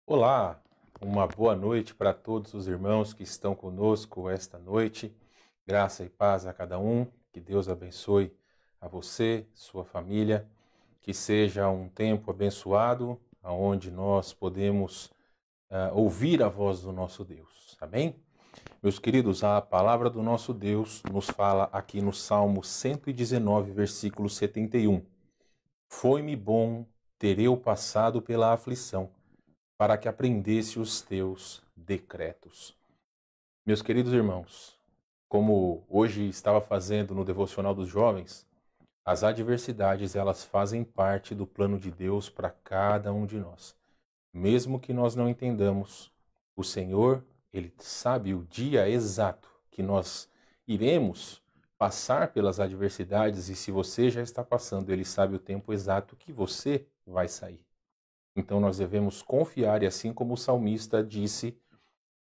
Olá, uma boa noite para todos os irmãos que estão conosco esta noite. Graça e paz a cada um. Que Deus abençoe a você, sua família. Que seja um tempo abençoado, onde nós podemos ouvir a voz do nosso Deus. Amém? Meus queridos, a palavra do nosso Deus nos fala aqui no Salmo 119, versículo 71. Foi-me bom ter eu passado pela aflição, para que aprendesse os teus decretos. Meus queridos irmãos, como hoje estava fazendo no devocional dos jovens, as adversidades elas fazem parte do plano de Deus para cada um de nós. Mesmo que nós não entendamos, o Senhor, Ele sabe o dia exato que nós iremos passar pelas adversidades, e se você já está passando, Ele sabe o tempo exato que você vai sair. Então nós devemos confiar, e assim como o salmista disse,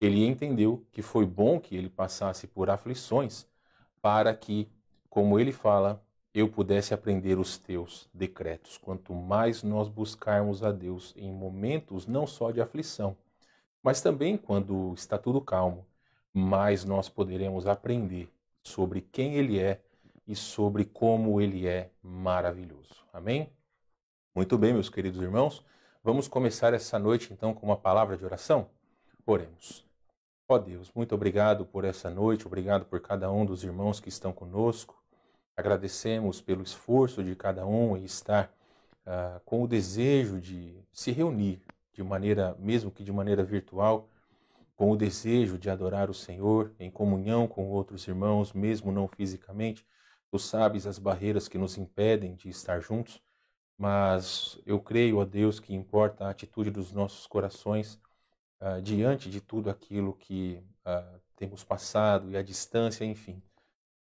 ele entendeu que foi bom que ele passasse por aflições para que, como ele fala, eu pudesse aprender os teus decretos. Quanto mais nós buscarmos a Deus em momentos não só de aflição, mas também quando está tudo calmo, mais nós poderemos aprender sobre quem Ele é e sobre como Ele é maravilhoso. Amém? Muito bem, meus queridos irmãos. Vamos começar essa noite, então, com uma palavra de oração? Oremos. Ó Deus, muito obrigado por essa noite, obrigado por cada um dos irmãos que estão conosco. Agradecemos pelo esforço de cada um em estar com o desejo de se reunir de maneira, mesmo que de maneira virtual, com o desejo de adorar o Senhor em comunhão com outros irmãos, mesmo não fisicamente. Tu sabes as barreiras que nos impedem de estar juntos. Mas eu creio, ó Deus, que importa a atitude dos nossos corações diante de tudo aquilo que temos passado e a distância, enfim.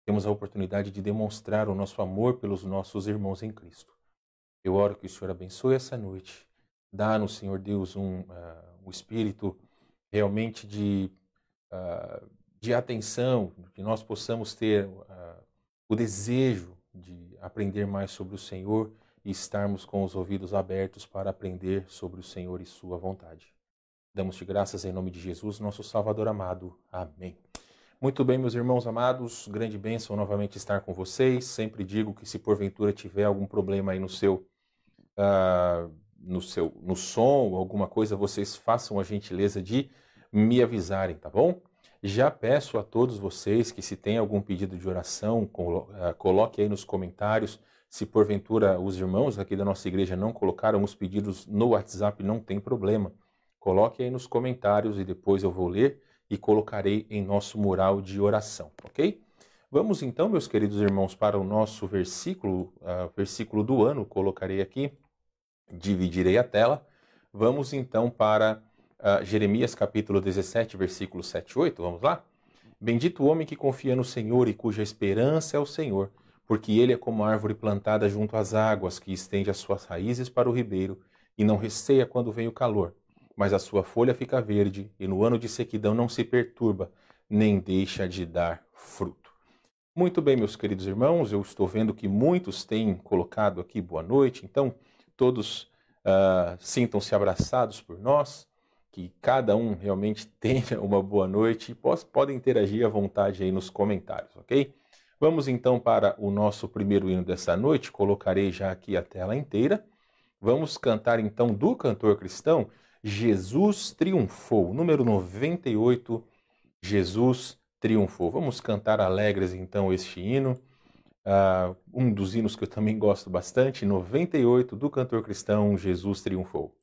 Temos a oportunidade de demonstrar o nosso amor pelos nossos irmãos em Cristo. Eu oro que o Senhor abençoe essa noite. Dá-nos, Senhor Deus, um espírito realmente de atenção, que nós possamos ter o desejo de aprender mais sobre o Senhor e estarmos com os ouvidos abertos para aprender sobre o Senhor e sua vontade. Damos-te graças em nome de Jesus, nosso Salvador amado. Amém. Muito bem, meus irmãos amados, grande bênção novamente estar com vocês. Sempre digo que se porventura tiver algum problema aí no som, alguma coisa, vocês façam a gentileza de me avisarem, tá bom? Já peço a todos vocês que, se tem algum pedido de oração, coloque aí nos comentários. Se porventura os irmãos aqui da nossa igreja não colocaram os pedidos no WhatsApp, não tem problema. Coloque aí nos comentários e depois eu vou ler e colocarei em nosso mural de oração, ok? Vamos então, meus queridos irmãos, para o nosso versículo do ano. Colocarei aqui, dividirei a tela. Vamos então para Jeremias capítulo 17, versículos 7 e 8. Vamos lá? Bendito o homem que confia no Senhor e cuja esperança é o Senhor, porque ele é como árvore plantada junto às águas, que estende as suas raízes para o ribeiro e não receia quando vem o calor, mas a sua folha fica verde e no ano de sequidão não se perturba, nem deixa de dar fruto. Muito bem, meus queridos irmãos, eu estou vendo que muitos têm colocado aqui boa noite, então todos sintam-se abraçados por nós, que cada um realmente tenha uma boa noite e podem interagir à vontade aí nos comentários, ok? Vamos então para o nosso primeiro hino dessa noite. Colocarei já aqui a tela inteira. Vamos cantar então do cantor cristão Jesus Triunfou, número 98, Jesus Triunfou. Vamos cantar alegres então este hino, um dos hinos que eu também gosto bastante, 98, do cantor cristão Jesus Triunfou.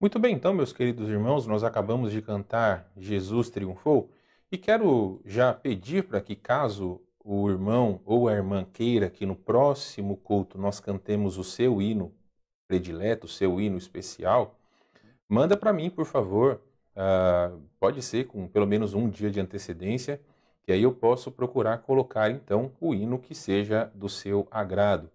Muito bem, então, meus queridos irmãos, nós acabamos de cantar Jesus Triunfou e quero já pedir para que, caso o irmão ou a irmã queira que no próximo culto nós cantemos o seu hino predileto, o seu hino especial, manda para mim, por favor. Pode ser com pelo menos um dia de antecedência, que aí eu posso procurar colocar então o hino que seja do seu agrado.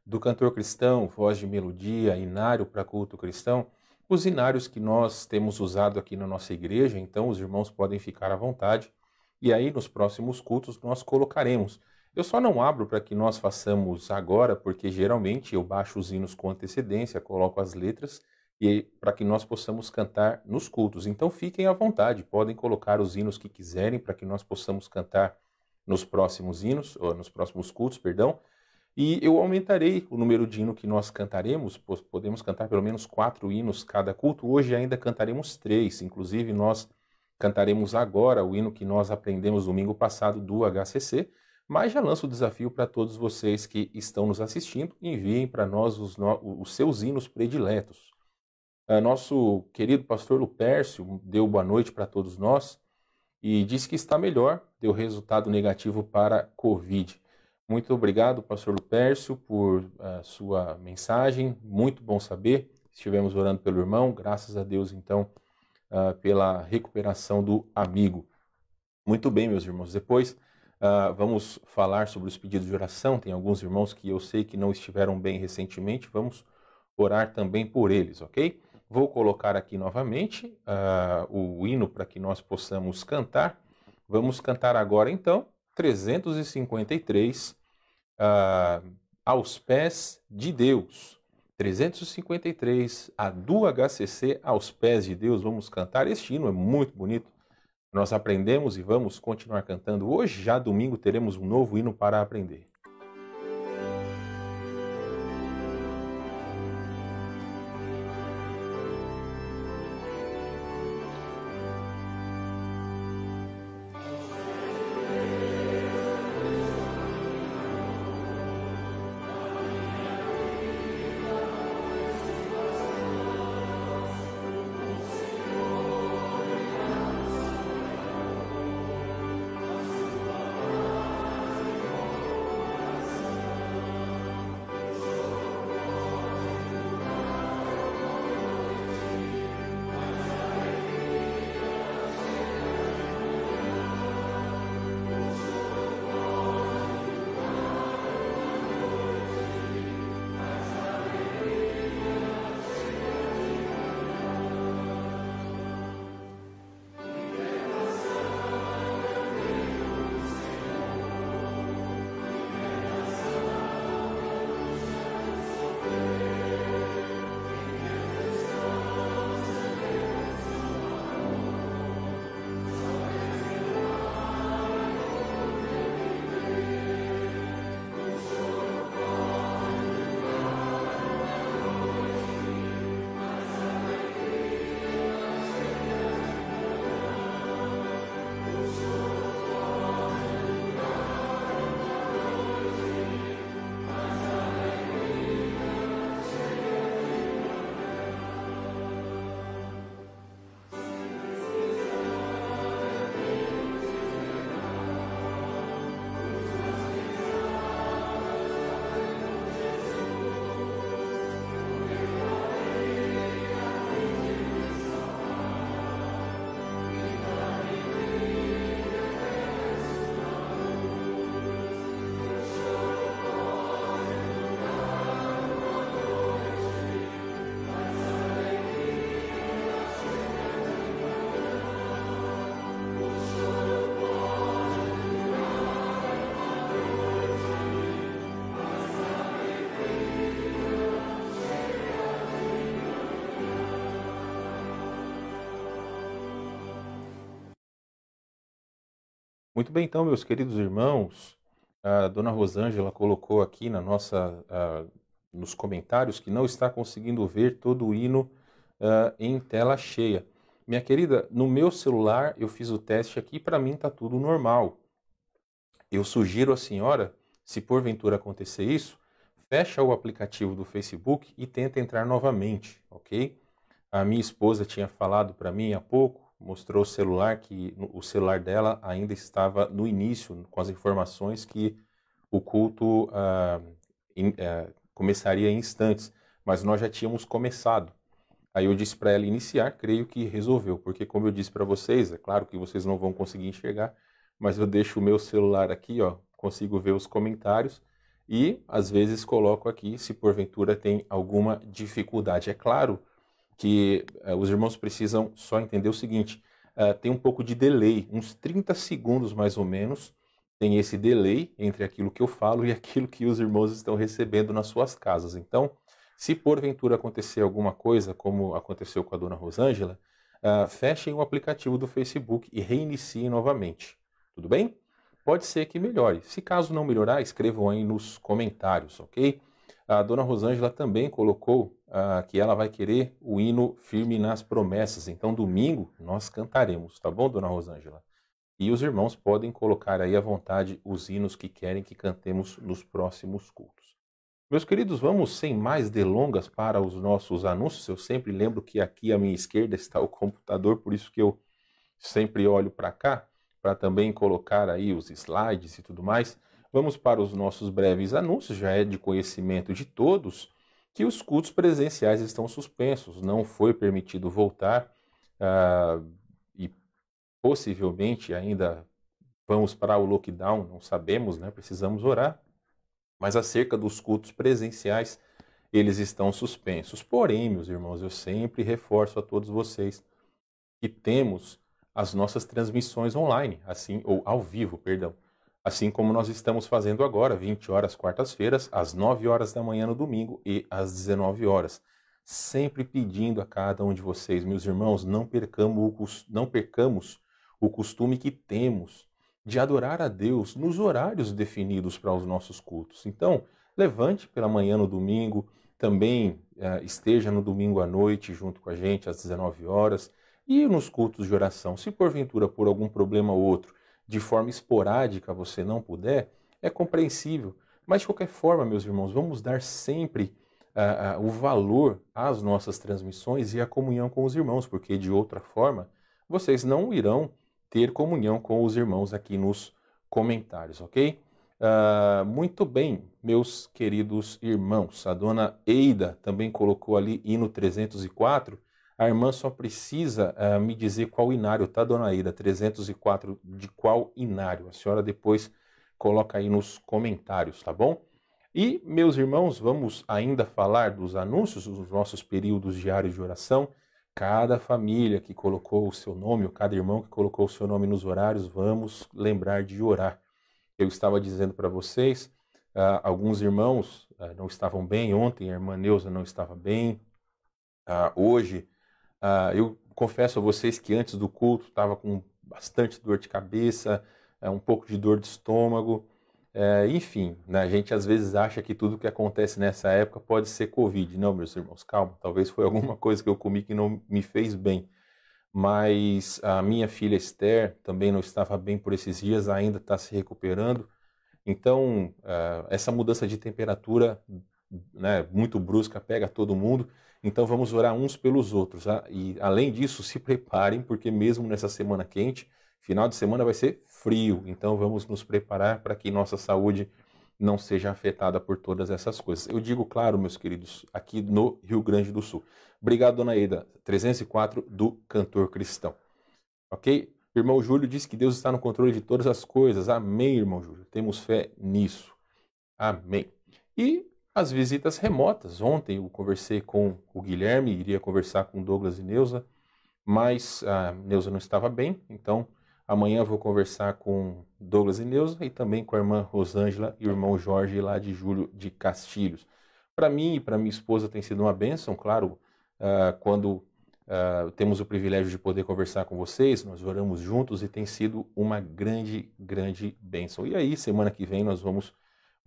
Do cantor cristão, voz de melodia, inário para culto cristão, os inários que nós temos usado aqui na nossa igreja, então os irmãos podem ficar à vontade, e aí nos próximos cultos nós colocaremos. Eu só não abro para que nós façamos agora, porque geralmente eu baixo os hinos com antecedência, coloco as letras, e para que nós possamos cantar nos cultos. Então fiquem à vontade, podem colocar os hinos que quiserem para que nós possamos cantar nos próximos hinos, ou nos próximos cultos, perdão. E eu aumentarei o número de hino que nós cantaremos, podemos cantar pelo menos 4 hinos cada culto. Hoje ainda cantaremos 3, inclusive nós cantaremos agora o hino que nós aprendemos domingo passado do HCC, mas já lanço o desafio para todos vocês que estão nos assistindo, enviem para nós os seus hinos prediletos. Nosso querido pastor Lupércio deu boa noite para todos nós e disse que está melhor, deu resultado negativo para Covid. Muito obrigado, pastor Lupércio, por sua mensagem, muito bom saber. Estivemos orando pelo irmão, graças a Deus, então, pela recuperação do amigo. Muito bem, meus irmãos, depois vamos falar sobre os pedidos de oração. Tem alguns irmãos que eu sei que não estiveram bem recentemente, vamos orar também por eles, ok? Vou colocar aqui novamente o hino para que nós possamos cantar. Vamos cantar agora, então, 353, Aos Pés de Deus. 353, a do HCC, Aos Pés de Deus. Vamos cantar. Este hino é muito bonito. Nós aprendemos e vamos continuar cantando. Hoje, já domingo, teremos um novo hino para aprender. Muito bem, então, meus queridos irmãos, a dona Rosângela colocou aqui nos comentários que não está conseguindo ver todo o hino em tela cheia. Minha querida, no meu celular eu fiz o teste aqui, para mim está tudo normal. Eu sugiro à senhora, se porventura acontecer isso, fecha o aplicativo do Facebook e tenta entrar novamente, ok? A minha esposa tinha falado para mim há pouco, mostrou o celular, que o celular dela ainda estava no início, com as informações que o culto começaria em instantes, mas nós já tínhamos começado. Aí eu disse para ela iniciar, creio que resolveu, porque como eu disse para vocês, é claro que vocês não vão conseguir enxergar, mas eu deixo o meu celular aqui, ó, consigo ver os comentários e às vezes coloco aqui se porventura tem alguma dificuldade. É claro que os irmãos precisam só entender o seguinte, tem um pouco de delay, uns 30 segundos mais ou menos, tem esse delay entre aquilo que eu falo e aquilo que os irmãos estão recebendo nas suas casas. Então, se porventura acontecer alguma coisa, como aconteceu com a dona Rosângela, fechem o aplicativo do Facebook e reiniciem novamente. Tudo bem? Pode ser que melhore. Se caso não melhorar, escrevam aí nos comentários, ok? A dona Rosângela também colocou que ela vai querer o hino Firme nas Promessas. Então, domingo, nós cantaremos, tá bom, dona Rosângela? E os irmãos podem colocar aí à vontade os hinos que querem que cantemos nos próximos cultos. Meus queridos, vamos sem mais delongas para os nossos anúncios. Eu sempre lembro que aqui à minha esquerda está o computador, por isso que eu sempre olho para cá, para também colocar aí os slides e tudo mais. Vamos para os nossos breves anúncios. Já é de conhecimento de todos que os cultos presenciais estão suspensos. Não foi permitido voltar e possivelmente ainda vamos para o lockdown, não sabemos, né? Precisamos orar. Mas acerca dos cultos presenciais, eles estão suspensos. Porém, meus irmãos, eu sempre reforço a todos vocês que temos as nossas transmissões online, assim, ou ao vivo, perdão. Assim como nós estamos fazendo agora, 20 horas quartas-feiras, às 9 horas da manhã no domingo e às 19 horas. Sempre pedindo a cada um de vocês, meus irmãos, não percamos o costume que temos de adorar a Deus nos horários definidos para os nossos cultos. Então, levante pela manhã no domingo, também esteja no domingo à noite junto com a gente às 19 horas e nos cultos de oração. Se porventura por algum problema ou outro, de forma esporádica você não puder, é compreensível. Mas de qualquer forma, meus irmãos, vamos dar sempre o valor às nossas transmissões e à comunhão com os irmãos, porque de outra forma vocês não irão ter comunhão com os irmãos aqui nos comentários, ok? Muito bem, meus queridos irmãos. A dona Eida também colocou ali hino 304. A irmã só precisa me dizer qual inário, tá, dona Eida? 304 de qual inário? A senhora depois coloca aí nos comentários, tá bom? E, meus irmãos, vamos ainda falar dos anúncios, dos nossos períodos diários de oração. Cada família que colocou o seu nome, ou cada irmão que colocou o seu nome nos horários, vamos lembrar de orar. Eu estava dizendo para vocês, alguns irmãos não estavam bem, ontem a irmã Neuza não estava bem, hoje eu confesso a vocês que antes do culto estava com bastante dor de cabeça, um pouco de dor de estômago, enfim, né, a gente às vezes acha que tudo que acontece nessa época pode ser Covid. Não, meus irmãos, calma, talvez foi alguma coisa que eu comi que não me fez bem. Mas a minha filha Esther também não estava bem por esses dias, ainda está se recuperando. Então, essa mudança de temperatura, né, muito brusca pega todo mundo. Então vamos orar uns pelos outros. E além disso, se preparem, porque mesmo nessa semana quente, final de semana vai ser frio, então vamos nos preparar para que nossa saúde não seja afetada por todas essas coisas. Eu digo, claro, meus queridos, aqui no Rio Grande do Sul. Obrigado, dona Eida. 304 do Cantor Cristão. Ok? Irmão Júlio diz que Deus está no controle de todas as coisas. Amém, irmão Júlio. Temos fé nisso. Amém. E as visitas remotas. Ontem eu conversei com o Guilherme, iria conversar com Douglas e Neuza, mas a Neuza não estava bem, então amanhã eu vou conversar com Douglas e Neuza e também com a irmã Rosângela e o irmão Jorge lá de Júlio de Castilhos. Para mim e para minha esposa tem sido uma bênção, claro, quando temos o privilégio de poder conversar com vocês, nós oramos juntos e tem sido uma grande, grande bênção. E aí, semana que vem nós vamos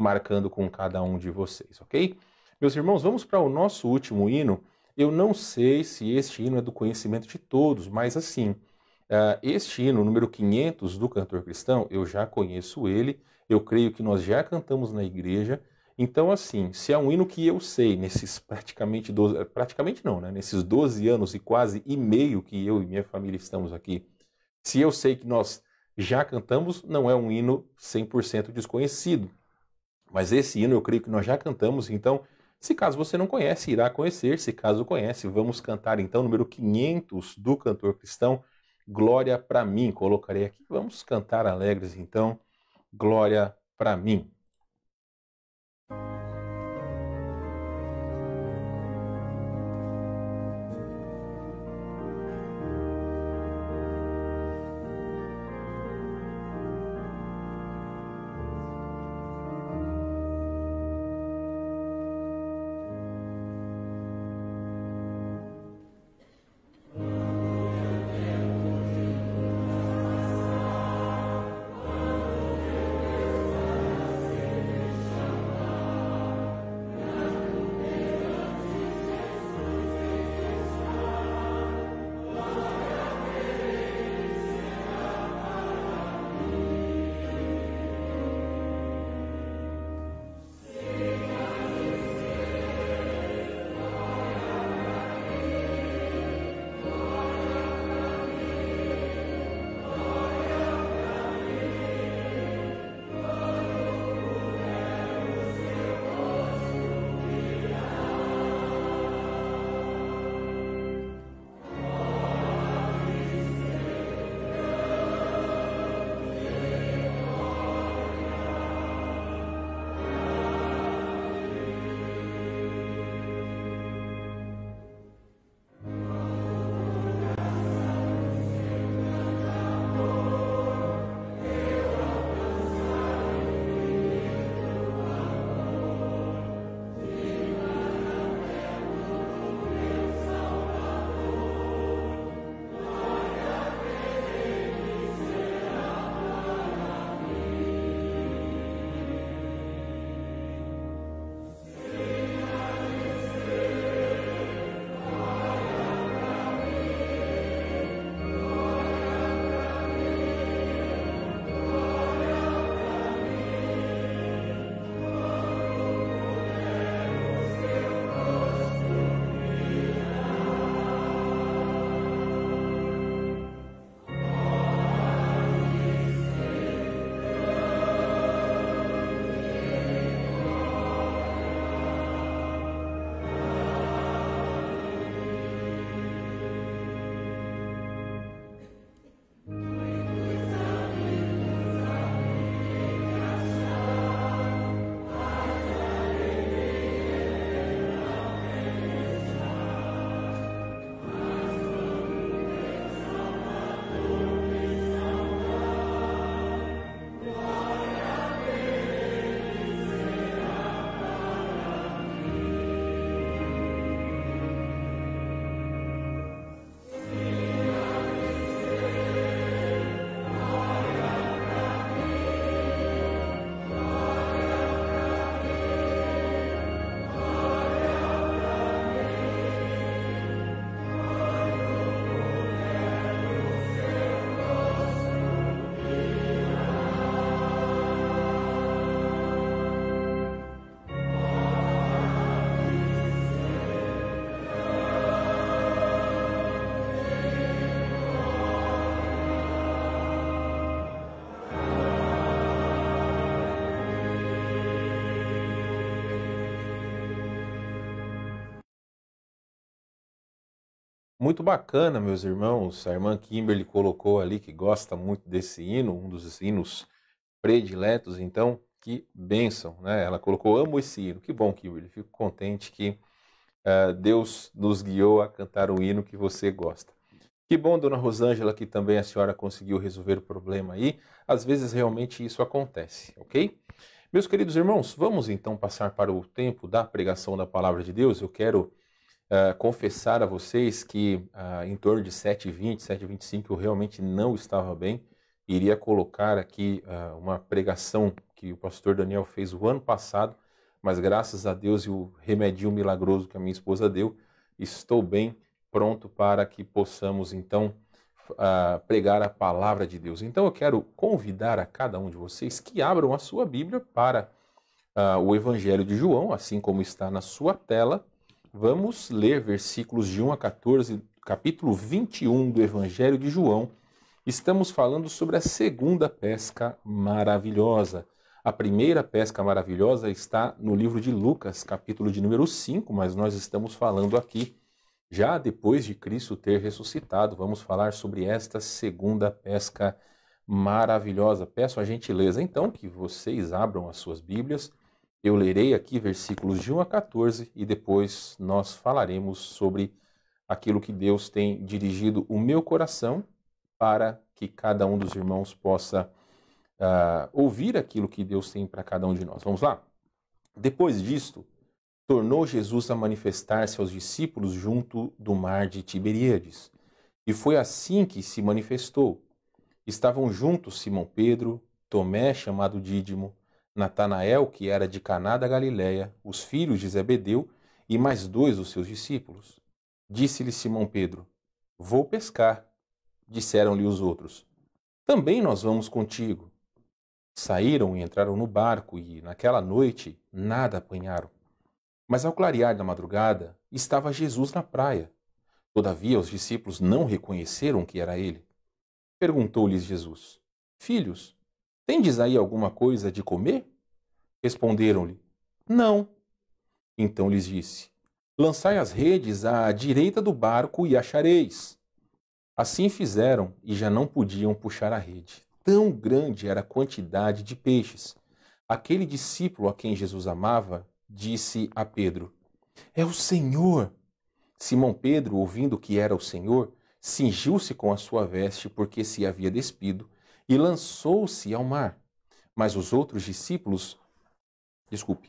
marcando com cada um de vocês, ok? Meus irmãos, vamos para o nosso último hino. Eu não sei se este hino é do conhecimento de todos, mas assim, este hino, número 500 do Cantor Cristão, eu já conheço ele, eu creio que nós já cantamos na igreja, Então, assim, se é um hino que eu sei, nesses praticamente 12, praticamente não, né? Nesses 12 anos e quase e meio que eu e minha família estamos aqui, se eu sei que nós já cantamos, não é um hino 100% desconhecido. Mas esse hino eu creio que nós já cantamos, então, se caso você não conhece, irá conhecer. Se caso conhece, vamos cantar então, número 500 do cantor cristão, Glória para mim. Colocarei aqui, vamos cantar alegres então, Glória para mim. Muito bacana, meus irmãos. A irmã Kimberly colocou ali que gosta muito desse hino, um dos hinos prediletos. Então, que bênção, né? Ela colocou, amo esse hino. Que bom, Kimberly. Fico contente que Deus nos guiou a cantar o hino que você gosta. Que bom, dona Rosângela, que também a senhora conseguiu resolver o problema aí. Às vezes realmente isso acontece, ok? Meus queridos irmãos, vamos então passar para o tempo da pregação da palavra de Deus. Eu quero confessar a vocês que em torno de 7h20, 7h25 eu realmente não estava bem. Iria colocar aqui uma pregação que o pastor Daniel fez o ano passado, mas graças a Deus e o remedinho milagroso que a minha esposa deu, estou bem, pronto para que possamos então pregar a palavra de Deus. Então eu quero convidar a cada um de vocês que abram a sua Bíblia para o Evangelho de João, assim como está na sua tela. Vamos ler versículos de 1 a 14, capítulo 21 do Evangelho de João. Estamos falando sobre a segunda pesca maravilhosa. A primeira pesca maravilhosa está no livro de Lucas, capítulo de número 5, mas nós estamos falando aqui, já depois de Cristo ter ressuscitado, vamos falar sobre esta segunda pesca maravilhosa. Peço a gentileza, então, que vocês abram as suas Bíblias. Eu lerei aqui versículos de 1 a 14 e depois nós falaremos sobre aquilo que Deus tem dirigido o meu coração para que cada um dos irmãos possa ouvir aquilo que Deus tem para cada um de nós. Vamos lá? Depois disto, tornou Jesus a manifestar-se aos discípulos junto do mar de Tiberíades. E foi assim que se manifestou. Estavam juntos Simão Pedro, Tomé, chamado Dídimo, Natanael, que era de Caná da Galileia, os filhos de Zebedeu e mais 2 dos seus discípulos. Disse-lhe Simão Pedro: Vou pescar. Disseram-lhe os outros: Também nós vamos contigo. Saíram e entraram no barco e, naquela noite, nada apanharam. Mas ao clarear da madrugada, estava Jesus na praia. Todavia os discípulos não reconheceram que era ele. Perguntou-lhes Jesus: Filhos, tendes aí alguma coisa de comer? Responderam-lhe: Não. Então lhes disse: Lançai as redes à direita do barco e achareis. Assim fizeram e já não podiam puxar a rede. Tão grande era a quantidade de peixes. Aquele discípulo a quem Jesus amava disse a Pedro: É o Senhor! Simão Pedro, ouvindo que era o Senhor, cingiu-se com a sua veste porque se havia despido e lançou-se ao mar. Mas os outros discípulos,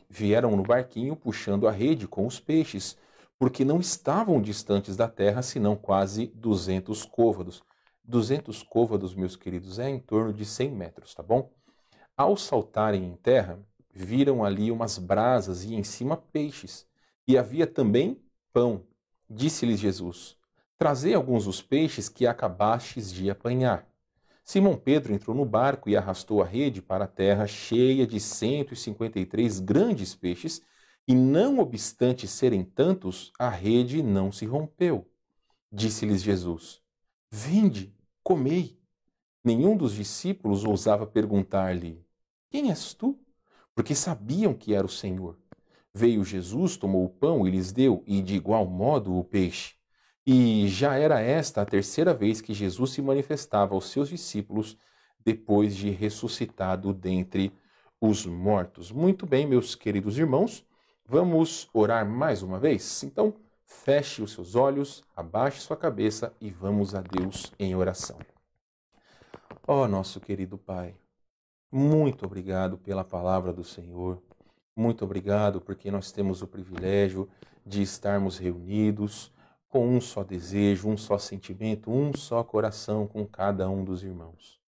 vieram no barquinho puxando a rede com os peixes, porque não estavam distantes da terra, senão quase 200 côvados. 200 côvados, meus queridos, é em torno de 100 metros, tá bom? Ao saltarem em terra, viram ali umas brasas e em cima peixes. E havia também pão. Disse-lhes Jesus: Trazei alguns dos peixes que acabastes de apanhar. Simão Pedro entrou no barco e arrastou a rede para a terra cheia de 153 grandes peixes, e não obstante serem tantos, a rede não se rompeu. Disse-lhes Jesus: Vinde, comei. Nenhum dos discípulos ousava perguntar-lhe: Quem és tu? Porque sabiam que era o Senhor. Veio Jesus, tomou o pão e lhes deu, e de igual modo o peixe. E já era esta a terceira vez que Jesus se manifestava aos seus discípulos depois de ressuscitado dentre os mortos. Muito bem, meus queridos irmãos, vamos orar mais uma vez? Então, feche os seus olhos, abaixe sua cabeça e vamos a Deus em oração. Ó nosso querido Pai, muito obrigado pela palavra do Senhor. Muito obrigado porque nós temos o privilégio de estarmos reunidos com um só desejo, um só sentimento, um só coração com cada um dos irmãos.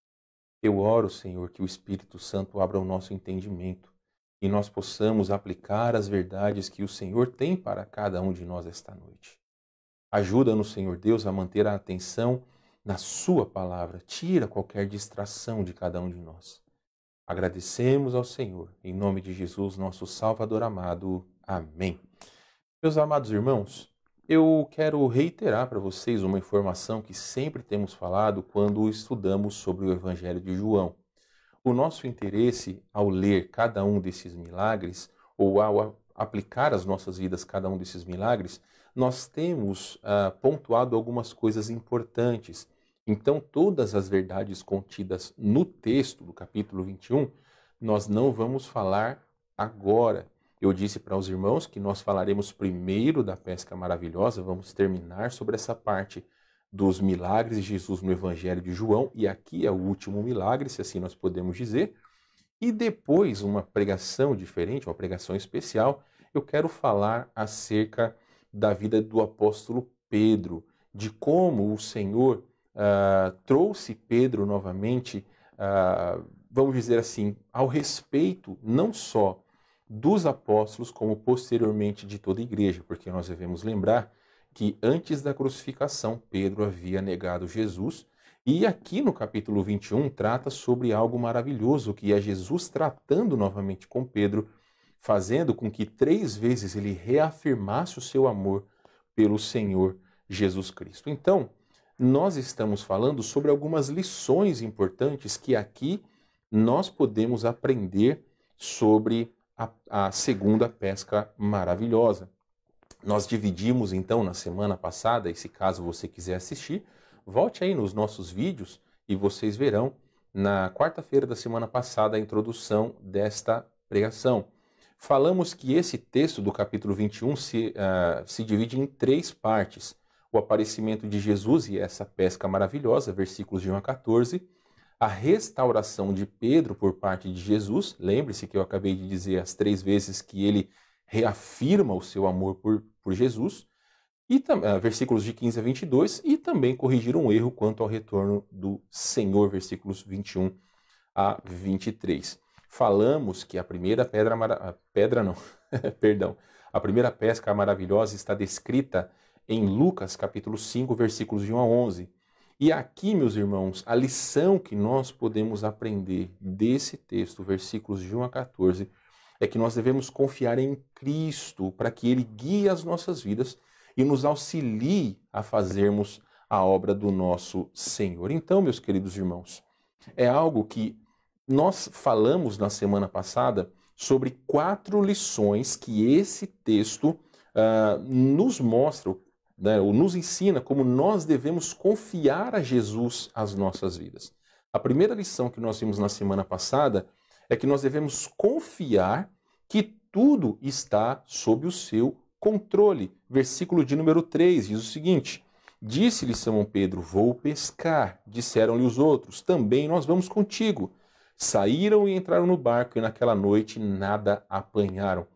Eu oro, Senhor, que o Espírito Santo abra o nosso entendimento e nós possamos aplicar as verdades que o Senhor tem para cada um de nós esta noite. Ajuda-nos, Senhor Deus, a manter a atenção na Sua palavra. Tira qualquer distração de cada um de nós. Agradecemos ao Senhor, em nome de Jesus, nosso Salvador amado. Amém. Meus amados irmãos, eu quero reiterar para vocês uma informação que sempre temos falado quando estudamos sobre o Evangelho de João. O nosso interesse ao ler cada um desses milagres, ou ao aplicar às nossas vidas cada um desses milagres, nós temos pontuado algumas coisas importantes. Então, todas as verdades contidas no texto do capítulo 21, nós não vamos falar agora. Eu disse para os irmãos que nós falaremos primeiro da pesca maravilhosa, vamos terminar sobre essa parte dos milagres de Jesus no Evangelho de João, e aqui é o último milagre, se assim nós podemos dizer. E depois, uma pregação diferente, uma pregação especial, eu quero falar acerca da vida do apóstolo Pedro, de como o Senhor trouxe Pedro novamente, vamos dizer assim, ao respeito não só dos apóstolos, como posteriormente de toda a igreja, porque nós devemos lembrar que antes da crucificação, Pedro havia negado Jesus, e aqui no capítulo 21 trata sobre algo maravilhoso, que é Jesus tratando novamente com Pedro, fazendo com que 3 vezes ele reafirmasse o seu amor pelo Senhor Jesus Cristo. Então, nós estamos falando sobre algumas lições importantes que aqui nós podemos aprender sobre a segunda pesca maravilhosa. Nós dividimos então na semana passada, e se caso você quiser assistir, volte aí nos nossos vídeos e vocês verão na quarta-feira da semana passada a introdução desta pregação. Falamos que esse texto do capítulo 21 se divide em 3 partes. O aparecimento de Jesus e essa pesca maravilhosa, versículos de 1 a 14, a restauração de Pedro por parte de Jesus, lembre-se que eu acabei de dizer as 3 vezes que ele reafirma o seu amor por Jesus, e versículos de 15 a 22, e também corrigir um erro quanto ao retorno do Senhor, versículos 21 a 23. Falamos que a primeira a primeira pesca maravilhosa está descrita em Lucas capítulo 5, versículos de 1 a 11. E aqui, meus irmãos, a lição que nós podemos aprender desse texto, versículos de 1 a 14, é que nós devemos confiar em Cristo para que Ele guie as nossas vidas e nos auxilie a fazermos a obra do nosso Senhor. Então, meus queridos irmãos, é algo que nós falamos na semana passada sobre 4 lições que esse texto nos mostra, né, ou nos ensina como nós devemos confiar a Jesus as nossas vidas. A primeira lição que nós vimos na semana passada é que nós devemos confiar que tudo está sob o seu controle. Versículo de número 3 diz o seguinte: disse-lhe Simão Pedro, vou pescar. Disseram-lhe os outros, também nós vamos contigo. Saíram e entraram no barco e naquela noite nada apanharam.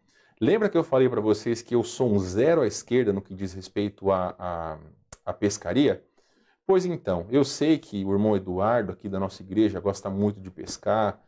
Lembra que eu falei para vocês que eu sou um zero à esquerda no que diz respeito à pescaria? Pois então, eu sei que o irmão Eduardo aqui da nossa igreja gosta muito de pescar,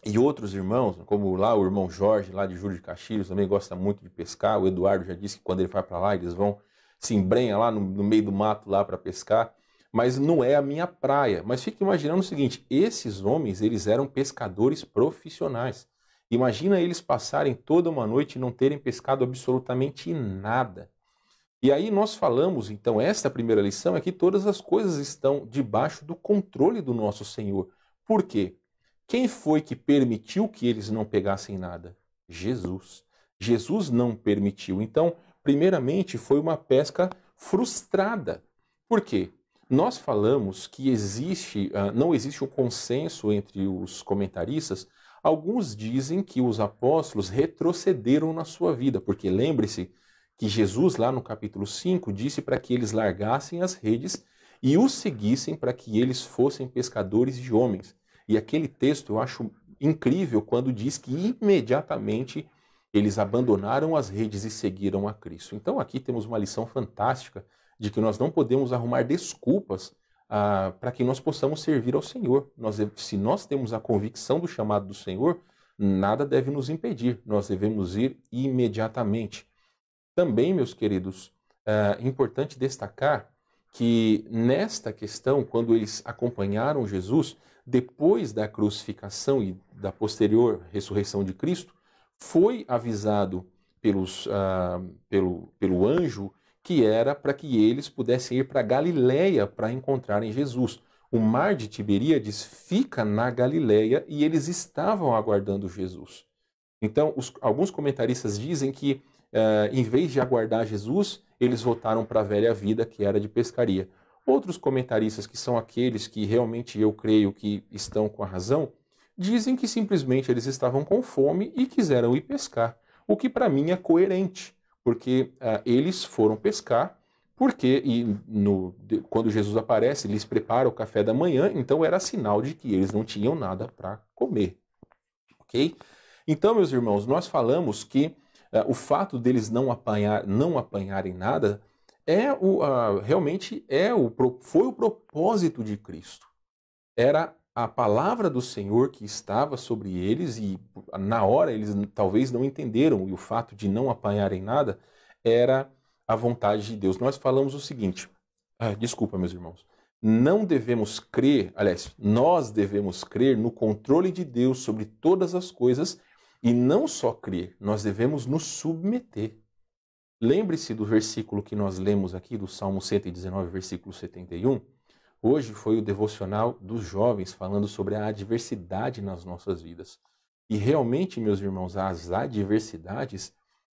e outros irmãos, como lá o irmão Jorge, lá de Júlio de Castilhos, também gosta muito de pescar. O Eduardo já disse que quando ele vai para lá, eles vão se embrenham lá no meio do mato lá para pescar. Mas não é a minha praia. Mas fique imaginando o seguinte, esses homens, eles eram pescadores profissionais. Imagina eles passarem toda uma noite e não terem pescado absolutamente nada. E aí nós falamos, então, esta primeira lição é que todas as coisas estão debaixo do controle do nosso Senhor. Por quê? Quem foi que permitiu que eles não pegassem nada? Jesus. Jesus não permitiu. Então, primeiramente, foi uma pesca frustrada. Por quê? Nós falamos que não existe um consenso entre os comentaristas. Alguns dizem que os apóstolos retrocederam na sua vida, porque lembre-se que Jesus, lá no capítulo 5, disse para que eles largassem as redes e os seguissem para que eles fossem pescadores de homens. E aquele texto eu acho incrível quando diz que imediatamente eles abandonaram as redes e seguiram a Cristo. Então aqui temos uma lição fantástica de que nós não podemos arrumar desculpas para que nós possamos servir ao Senhor. Se nós temos a convicção do chamado do Senhor, nada deve nos impedir, nós devemos ir imediatamente. Também, meus queridos, é importante destacar que nesta questão, quando eles acompanharam Jesus, depois da crucificação e da posterior ressurreição de Cristo, foi avisado pelo anjo que era para que eles pudessem ir para Galiléia para encontrarem Jesus. O mar de Tiberíades fica na Galiléia e eles estavam aguardando Jesus. Então, alguns comentaristas dizem que, em vez de aguardar Jesus, eles voltaram para a velha vida, que era de pescaria. Outros comentaristas, que são aqueles que realmente eu creio que estão com a razão, dizem que simplesmente eles estavam com fome e quiseram ir pescar, o que para mim é coerente, porque eles foram pescar, quando Jesus aparece, lhes prepara o café da manhã, então era sinal de que eles não tinham nada para comer. Ok? Então, meus irmãos, nós falamos que o fato deles não apanharem nada realmente foi o propósito de Cristo. Era a palavra do Senhor que estava sobre eles e na hora eles talvez não entenderam, e o fato de não apanharem nada era a vontade de Deus. Nós falamos o seguinte, desculpa, meus irmãos, nós devemos crer no controle de Deus sobre todas as coisas E não só crer, nós devemos nos submeter. Lembre-se do versículo que nós lemos aqui, do Salmo 119, versículo 71. Hoje foi o devocional dos jovens falando sobre a adversidade nas nossas vidas. E realmente, meus irmãos, as adversidades,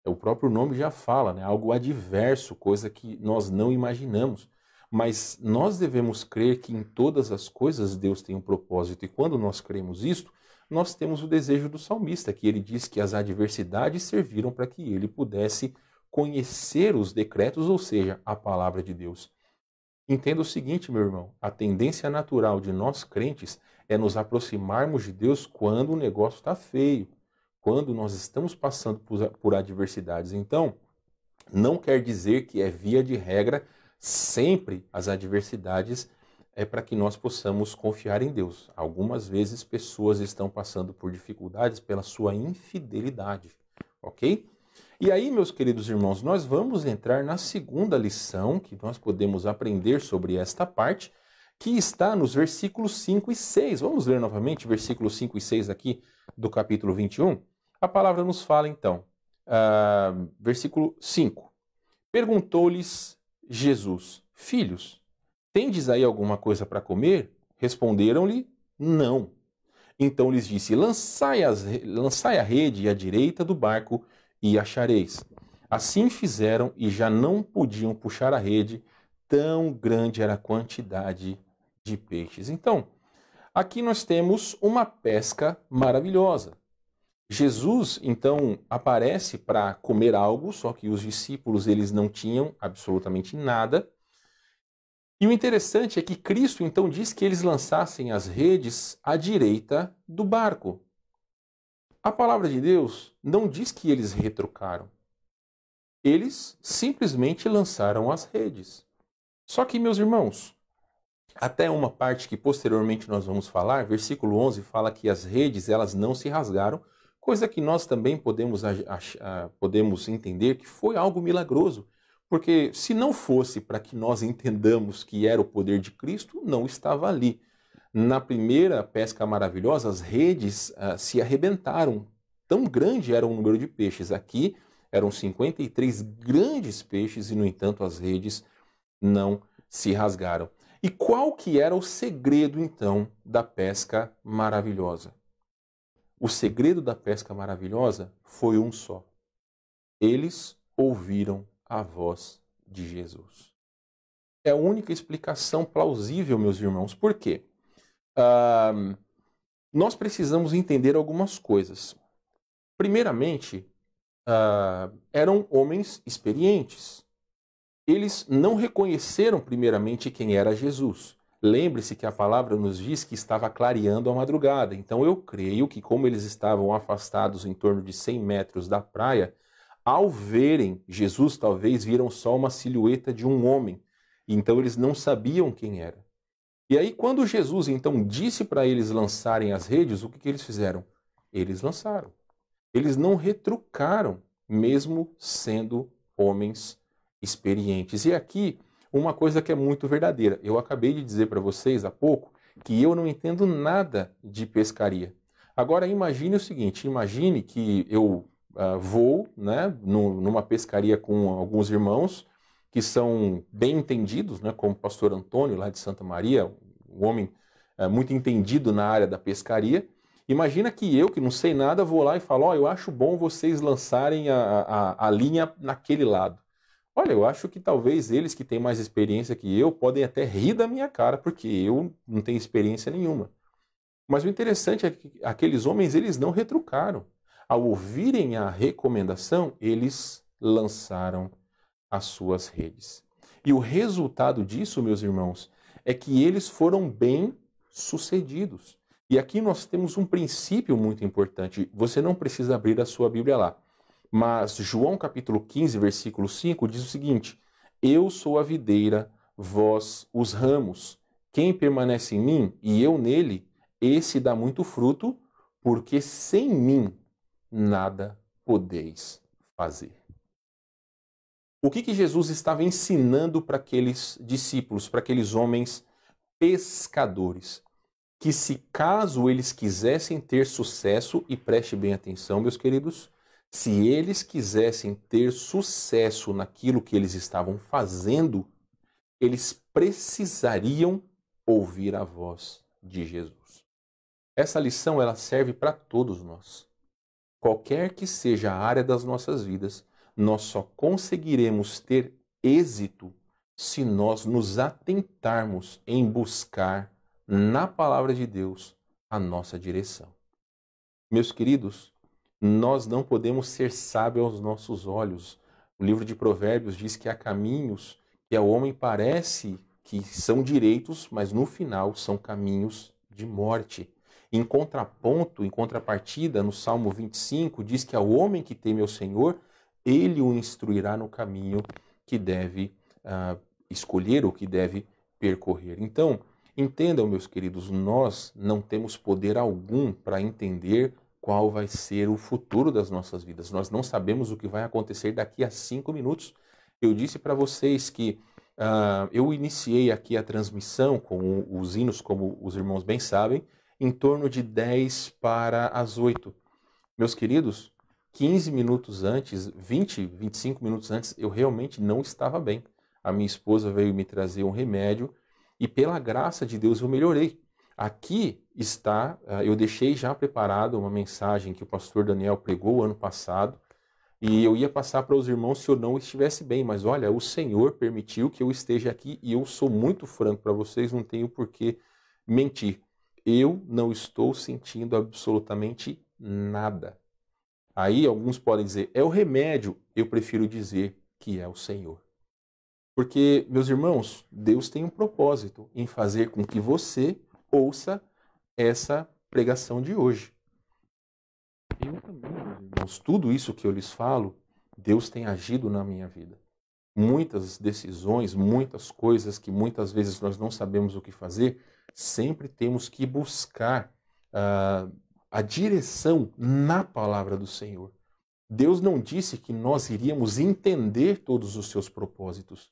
o próprio nome já fala, né? Algo adverso, coisa que nós não imaginamos. Mas nós devemos crer que em todas as coisas Deus tem um propósito. E quando nós cremos isto, nós temos o desejo do salmista, que ele diz que as adversidades serviram para que ele pudesse conhecer os decretos, ou seja, a palavra de Deus. Entenda o seguinte, meu irmão, a tendência natural de nós crentes é nos aproximarmos de Deus quando o negócio está feio, quando nós estamos passando por adversidades. Então, não quer dizer que é via de regra sempre as adversidades é para que nós possamos confiar em Deus. Algumas vezes pessoas estão passando por dificuldades pela sua infidelidade, ok? E aí, meus queridos irmãos, nós vamos entrar na segunda lição que nós podemos aprender sobre esta parte, que está nos versículos 5 e 6. Vamos ler novamente versículos 5 e 6 aqui do capítulo 21? A palavra nos fala então, versículo 5. Perguntou-lhes Jesus: Filhos, tendes aí alguma coisa para comer? Responderam-lhe: Não. Então lhes disse: lançai a rede à direita do barco e achareis. Assim fizeram e já não podiam puxar a rede, tão grande era a quantidade de peixes. Então, aqui nós temos uma pesca maravilhosa. Jesus, então, aparece para comer algo, só que os discípulos eles não tinham absolutamente nada. E o interessante é que Cristo, então, diz que eles lançassem as redes à direita do barco. A palavra de Deus não diz que eles retrucaram. Eles simplesmente lançaram as redes. Só que, meus irmãos, até uma parte que posteriormente nós vamos falar, versículo 11 fala que as redes elas não se rasgaram, coisa que nós também podemos entender que foi algo milagroso. Porque se não fosse para que nós entendamos que era o poder de Cristo, não estava ali. Na primeira pesca maravilhosa, as redes se arrebentaram. Tão grande era o número de peixes. Aqui eram 53 grandes peixes e, no entanto, as redes não se rasgaram. E qual que era o segredo, então, da pesca maravilhosa? O segredo da pesca maravilhosa foi um só. Eles ouviram a voz de Jesus. É a única explicação plausível, meus irmãos. Por quê? Nós precisamos entender algumas coisas. Primeiramente, eram homens experientes. Eles não reconheceram primeiramente quem era Jesus. Lembre-se que a palavra nos diz que estava clareando a madrugada. Então eu creio que como eles estavam afastados em torno de 100 metros da praia, ao verem Jesus, talvez viram só uma silhueta de um homem. Então eles não sabiam quem era. E aí quando Jesus então disse para eles lançarem as redes, o que eles fizeram? Eles lançaram. Eles não retrucaram, mesmo sendo homens experientes. E aqui, uma coisa que é muito verdadeira. Eu acabei de dizer para vocês há pouco que eu não entendo nada de pescaria. Agora, imagine o seguinte, imagine que eu vou numa pescaria com alguns irmãos que são bem entendidos, né, como o pastor Antônio, lá de Santa Maria, um homem muito entendido na área da pescaria. Imagina que eu, que não sei nada, vou lá e falo, eu acho bom vocês lançarem a linha naquele lado. Olha, eu acho que talvez eles que têm mais experiência que eu podem até rir da minha cara, porque eu não tenho experiência nenhuma. Mas o interessante é que aqueles homens, eles não retrucaram. Ao ouvirem a recomendação, eles lançaram as suas redes. E o resultado disso, meus irmãos, é que eles foram bem-sucedidos. E aqui nós temos um princípio muito importante. Você não precisa abrir a sua Bíblia lá. Mas João capítulo 15, versículo 5 diz o seguinte: Eu sou a videira, vós os ramos. Quem permanece em mim e eu nele, esse dá muito fruto, porque sem mim nada podeis fazer. O que Jesus estava ensinando para aqueles discípulos, para aqueles homens pescadores? que se caso eles quisessem ter sucesso, e preste bem atenção, meus queridos, se eles quisessem ter sucesso naquilo que eles estavam fazendo, eles precisariam ouvir a voz de Jesus. Essa lição ela serve para todos nós. Qualquer que seja a área das nossas vidas, nós só conseguiremos ter êxito se nós nos atentarmos em buscar na palavra de Deus a nossa direção. Meus queridos, nós não podemos ser sábios aos nossos olhos. O livro de Provérbios diz que há caminhos que ao homem parece que são direitos, mas no final são caminhos de morte. Em contraponto, em contrapartida, no Salmo 25, diz que ao homem que teme ao Senhor, ele o instruirá no caminho que deve escolher ou que deve percorrer. Então, entendam, meus queridos, nós não temos poder algum para entender qual vai ser o futuro das nossas vidas. Nós não sabemos o que vai acontecer daqui a 5 minutos. Eu disse para vocês que eu iniciei aqui a transmissão com os hinos, como os irmãos bem sabem, em torno de 10 para as 8. Meus queridos, 15 minutos antes, 20, 25 minutos antes, eu realmente não estava bem. A minha esposa veio me trazer um remédio e pela graça de Deus eu melhorei. Aqui está, eu deixei já preparado uma mensagem que o pastor Daniel pregou ano passado e eu ia passar para os irmãos se eu não estivesse bem, mas olha, o Senhor permitiu que eu esteja aqui e eu sou muito franco para vocês, não tenho por que mentir. Eu não estou sentindo absolutamente nada. Aí alguns podem dizer, é o remédio. Eu prefiro dizer que é o Senhor. Porque, meus irmãos, Deus tem um propósito em fazer com que você ouça essa pregação de hoje. Eu também, meus irmãos, tudo isso que eu lhes falo, Deus tem agido na minha vida. Muitas decisões, muitas coisas que muitas vezes nós não sabemos o que fazer, sempre temos que buscar a direção na palavra do Senhor. Deus não disse que nós iríamos entender todos os seus propósitos,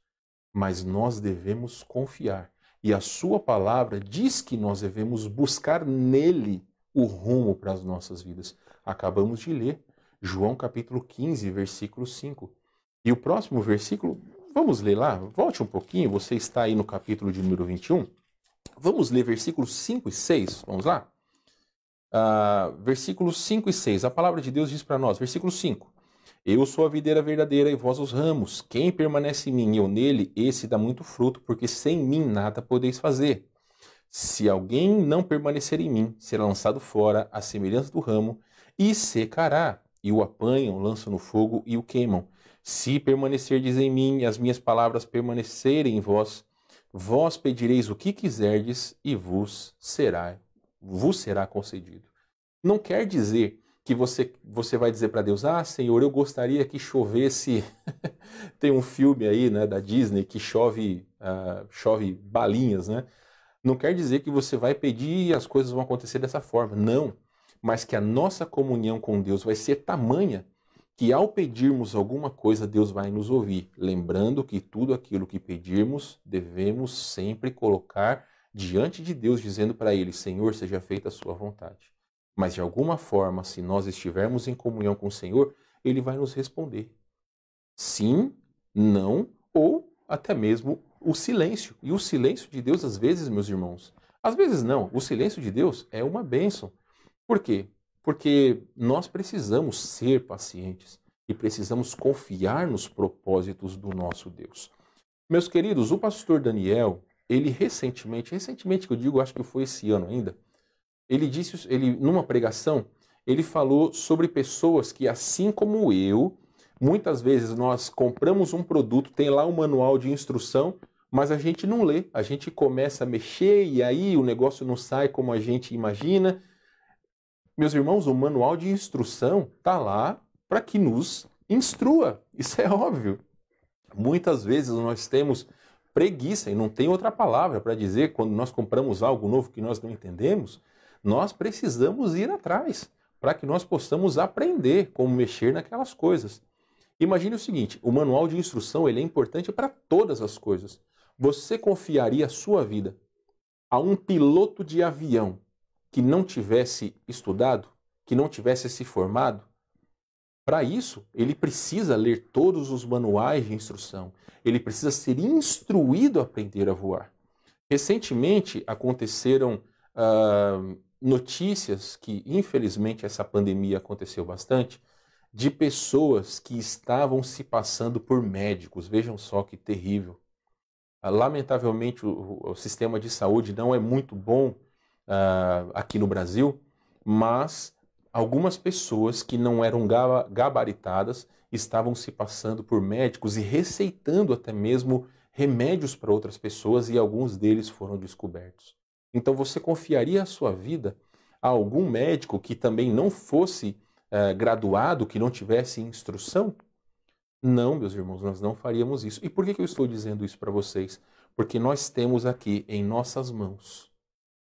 mas nós devemos confiar. E a sua palavra diz que nós devemos buscar nele o rumo para as nossas vidas. Acabamos de ler João capítulo 15, versículo 5. E o próximo versículo, vamos ler lá, volte um pouquinho, você está aí no capítulo de número 21. Vamos ler versículos 5 e 6, vamos lá? Versículos 5 e 6, a palavra de Deus diz para nós, versículo 5. Eu sou a videira verdadeira e vós os ramos. Quem permanece em mim e eu nele, esse dá muito fruto, porque sem mim nada podeis fazer. Se alguém não permanecer em mim, será lançado fora, à semelhança do ramo, e secará. E o apanham, lançam no fogo e o queimam. Se permanecerdes em mim e as minhas palavras permanecerem em vós, vós pedireis o que quiserdes e vos será concedido. Não quer dizer que você vai dizer para Deus, Senhor, eu gostaria que chovesse. Tem um filme aí, né, da Disney que chove balinhas, né? Não quer dizer que você vai pedir e as coisas vão acontecer dessa forma. Não. Mas que a nossa comunhão com Deus vai ser tamanha que ao pedirmos alguma coisa, Deus vai nos ouvir. Lembrando que tudo aquilo que pedirmos, devemos sempre colocar diante de Deus, dizendo para Ele, Senhor, seja feita a sua vontade. Mas de alguma forma, se nós estivermos em comunhão com o Senhor, Ele vai nos responder. Sim, não, ou até mesmo o silêncio. E o silêncio de Deus, às vezes, meus irmãos, às vezes não, o silêncio de Deus é uma bênção. Por quê? Porque nós precisamos ser pacientes e precisamos confiar nos propósitos do nosso Deus. Meus queridos, o pastor Daniel, ele recentemente que eu digo, acho que foi esse ano ainda, numa pregação, ele falou sobre pessoas que, assim como eu, muitas vezes nós compramos um produto, tem lá um manual de instrução, mas a gente não lê, a gente começa a mexer e aí o negócio não sai como a gente imagina. Meus irmãos, o manual de instrução está lá para que nos instrua, isso é óbvio. Muitas vezes nós temos preguiça, e não tem outra palavra para dizer, quando nós compramos algo novo que nós não entendemos, nós precisamos ir atrás, para que nós possamos aprender como mexer naquelas coisas. Imagine o seguinte, o manual de instrução ele é importante para todas as coisas. Você confiaria a sua vida a um piloto de avião que não tivesse estudado, que não tivesse se formado, para isso, ele precisa ler todos os manuais de instrução. Ele precisa ser instruído a aprender a voar. Recentemente aconteceram notícias que, infelizmente, essa pandemia aconteceu bastante, de pessoas que estavam se passando por médicos. Vejam só que terrível. Lamentavelmente, o sistema de saúde não é muito bom aqui no Brasil, mas algumas pessoas que não eram gabaritadas estavam se passando por médicos e receitando até mesmo remédios para outras pessoas, e alguns deles foram descobertos. Então você confiaria a sua vida a algum médico que também não fosse graduado, que não tivesse instrução? Não, meus irmãos, nós não faríamos isso. E por que eu estou dizendo isso para vocês? Porque nós temos aqui em nossas mãos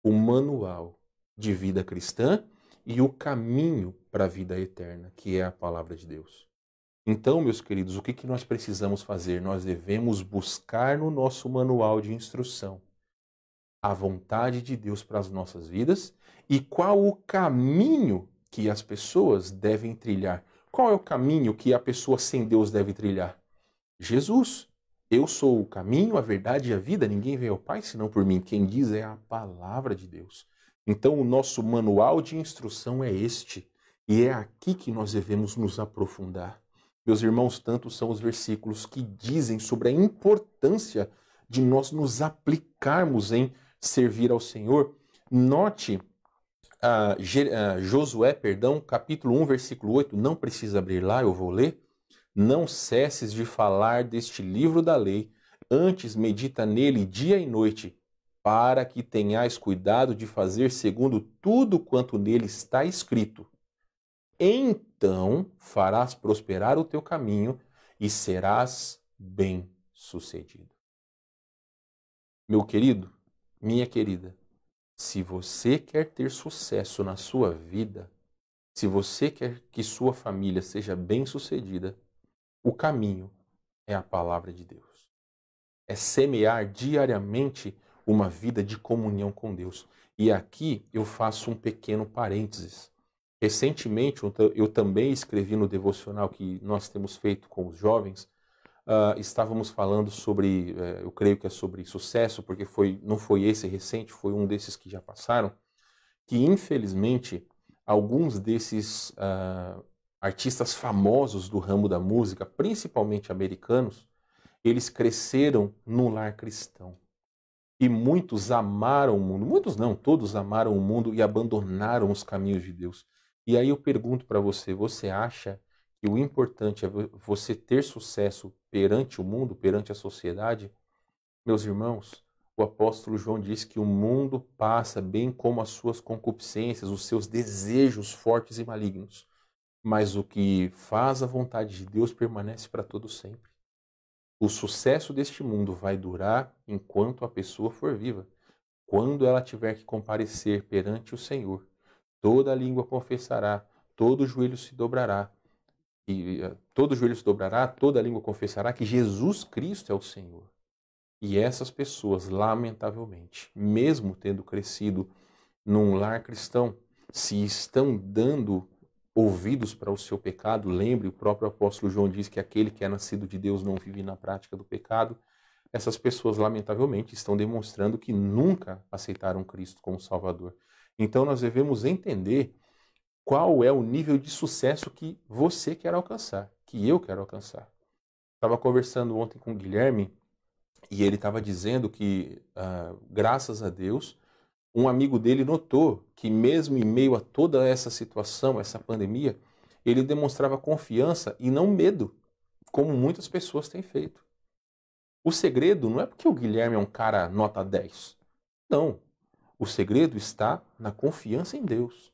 o manual de vida cristã e o caminho para a vida eterna, que é a palavra de Deus. Então, meus queridos, o que nós precisamos fazer? Nós devemos buscar no nosso manual de instrução a vontade de Deus para as nossas vidas e qual o caminho que as pessoas devem trilhar. Qual é o caminho que a pessoa sem Deus deve trilhar? Jesus. Eu sou o caminho, a verdade e a vida. Ninguém vem ao Pai senão por mim. Quem diz é a palavra de Deus. Então, o nosso manual de instrução é este. E é aqui que nós devemos nos aprofundar. Meus irmãos, tantos são os versículos que dizem sobre a importância de nós nos aplicarmos em servir ao Senhor. Note Josué, capítulo 1, versículo 8, não precisa abrir lá, eu vou ler. Não cesses de falar deste livro da lei, antes medita nele dia e noite, para que tenhais cuidado de fazer segundo tudo quanto nele está escrito. Então farás prosperar o teu caminho e serás bem-sucedido. Meu querido, minha querida, se você quer ter sucesso na sua vida, se você quer que sua família seja bem-sucedida, o caminho é a palavra de Deus. É semear diariamente uma vida de comunhão com Deus. E aqui eu faço um pequeno parênteses. Recentemente eu também escrevi no devocional que nós temos feito com os jovens, estávamos falando sobre, eu creio que é sobre sucesso, porque não foi esse recente, foi um desses que já passaram, que infelizmente alguns desses artistas famosos do ramo da música, principalmente americanos, eles cresceram num lar cristão. E muitos amaram o mundo, muitos não, todos amaram o mundo e abandonaram os caminhos de Deus. E aí eu pergunto para você, você acha que o importante é você ter sucesso perante o mundo, perante a sociedade? Meus irmãos, o apóstolo João diz que o mundo passa bem como as suas concupiscências, os seus desejos fortes e malignos. Mas o que faz a vontade de Deus permanece para todo sempre. O sucesso deste mundo vai durar enquanto a pessoa for viva. Quando ela tiver que comparecer perante o Senhor, toda língua confessará, todo joelho se dobrará, toda língua confessará que Jesus Cristo é o Senhor. E essas pessoas, lamentavelmente, mesmo tendo crescido num lar cristão, se estão dando ouvidos para o seu pecado, lembre, o próprio apóstolo João diz que aquele que é nascido de Deus não vive na prática do pecado. Essas pessoas, lamentavelmente, estão demonstrando que nunca aceitaram Cristo como Salvador. Então nós devemos entender qual é o nível de sucesso que você quer alcançar, que eu quero alcançar. Estava conversando ontem com o Guilherme e ele estava dizendo que, graças a Deus, um amigo dele notou que mesmo em meio a toda essa situação, essa pandemia, ele demonstrava confiança e não medo, como muitas pessoas têm feito. O segredo não é porque o Guilherme é um cara nota 10. Não. O segredo está na confiança em Deus.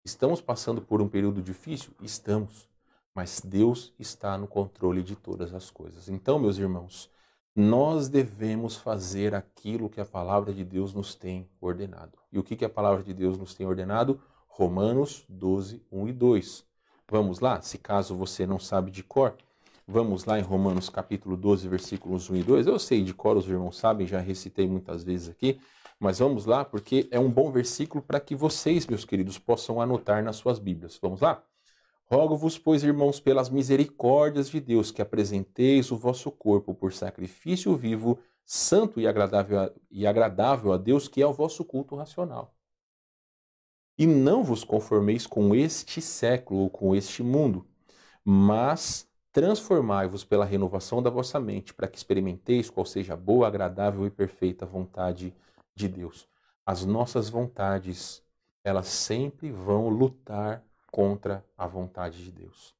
Estamos passando por um período difícil? Estamos. Mas Deus está no controle de todas as coisas. Então, meus irmãos, nós devemos fazer aquilo que a palavra de Deus nos tem ordenado. E o que a palavra de Deus nos tem ordenado? Romanos 12, 1 e 2. Vamos lá? Se caso você não sabe de cor, vamos lá em Romanos capítulo 12, versículos 1 e 2. Eu sei de cor, os irmãos sabem, já recitei muitas vezes aqui, Mas vamos lá, porque é um bom versículo para que vocês, meus queridos, possam anotar nas suas Bíblias. Vamos lá? Rogo-vos, pois, irmãos, pelas misericórdias de Deus, que apresenteis o vosso corpo por sacrifício vivo, santo e agradável a Deus, que é o vosso culto racional. E não vos conformeis com este século ou com este mundo, mas transformai-vos pela renovação da vossa mente, para que experimenteis qual seja a boa, agradável e perfeita vontade de Deus. As nossas vontades, elas sempre vão lutar contra a vontade de Deus.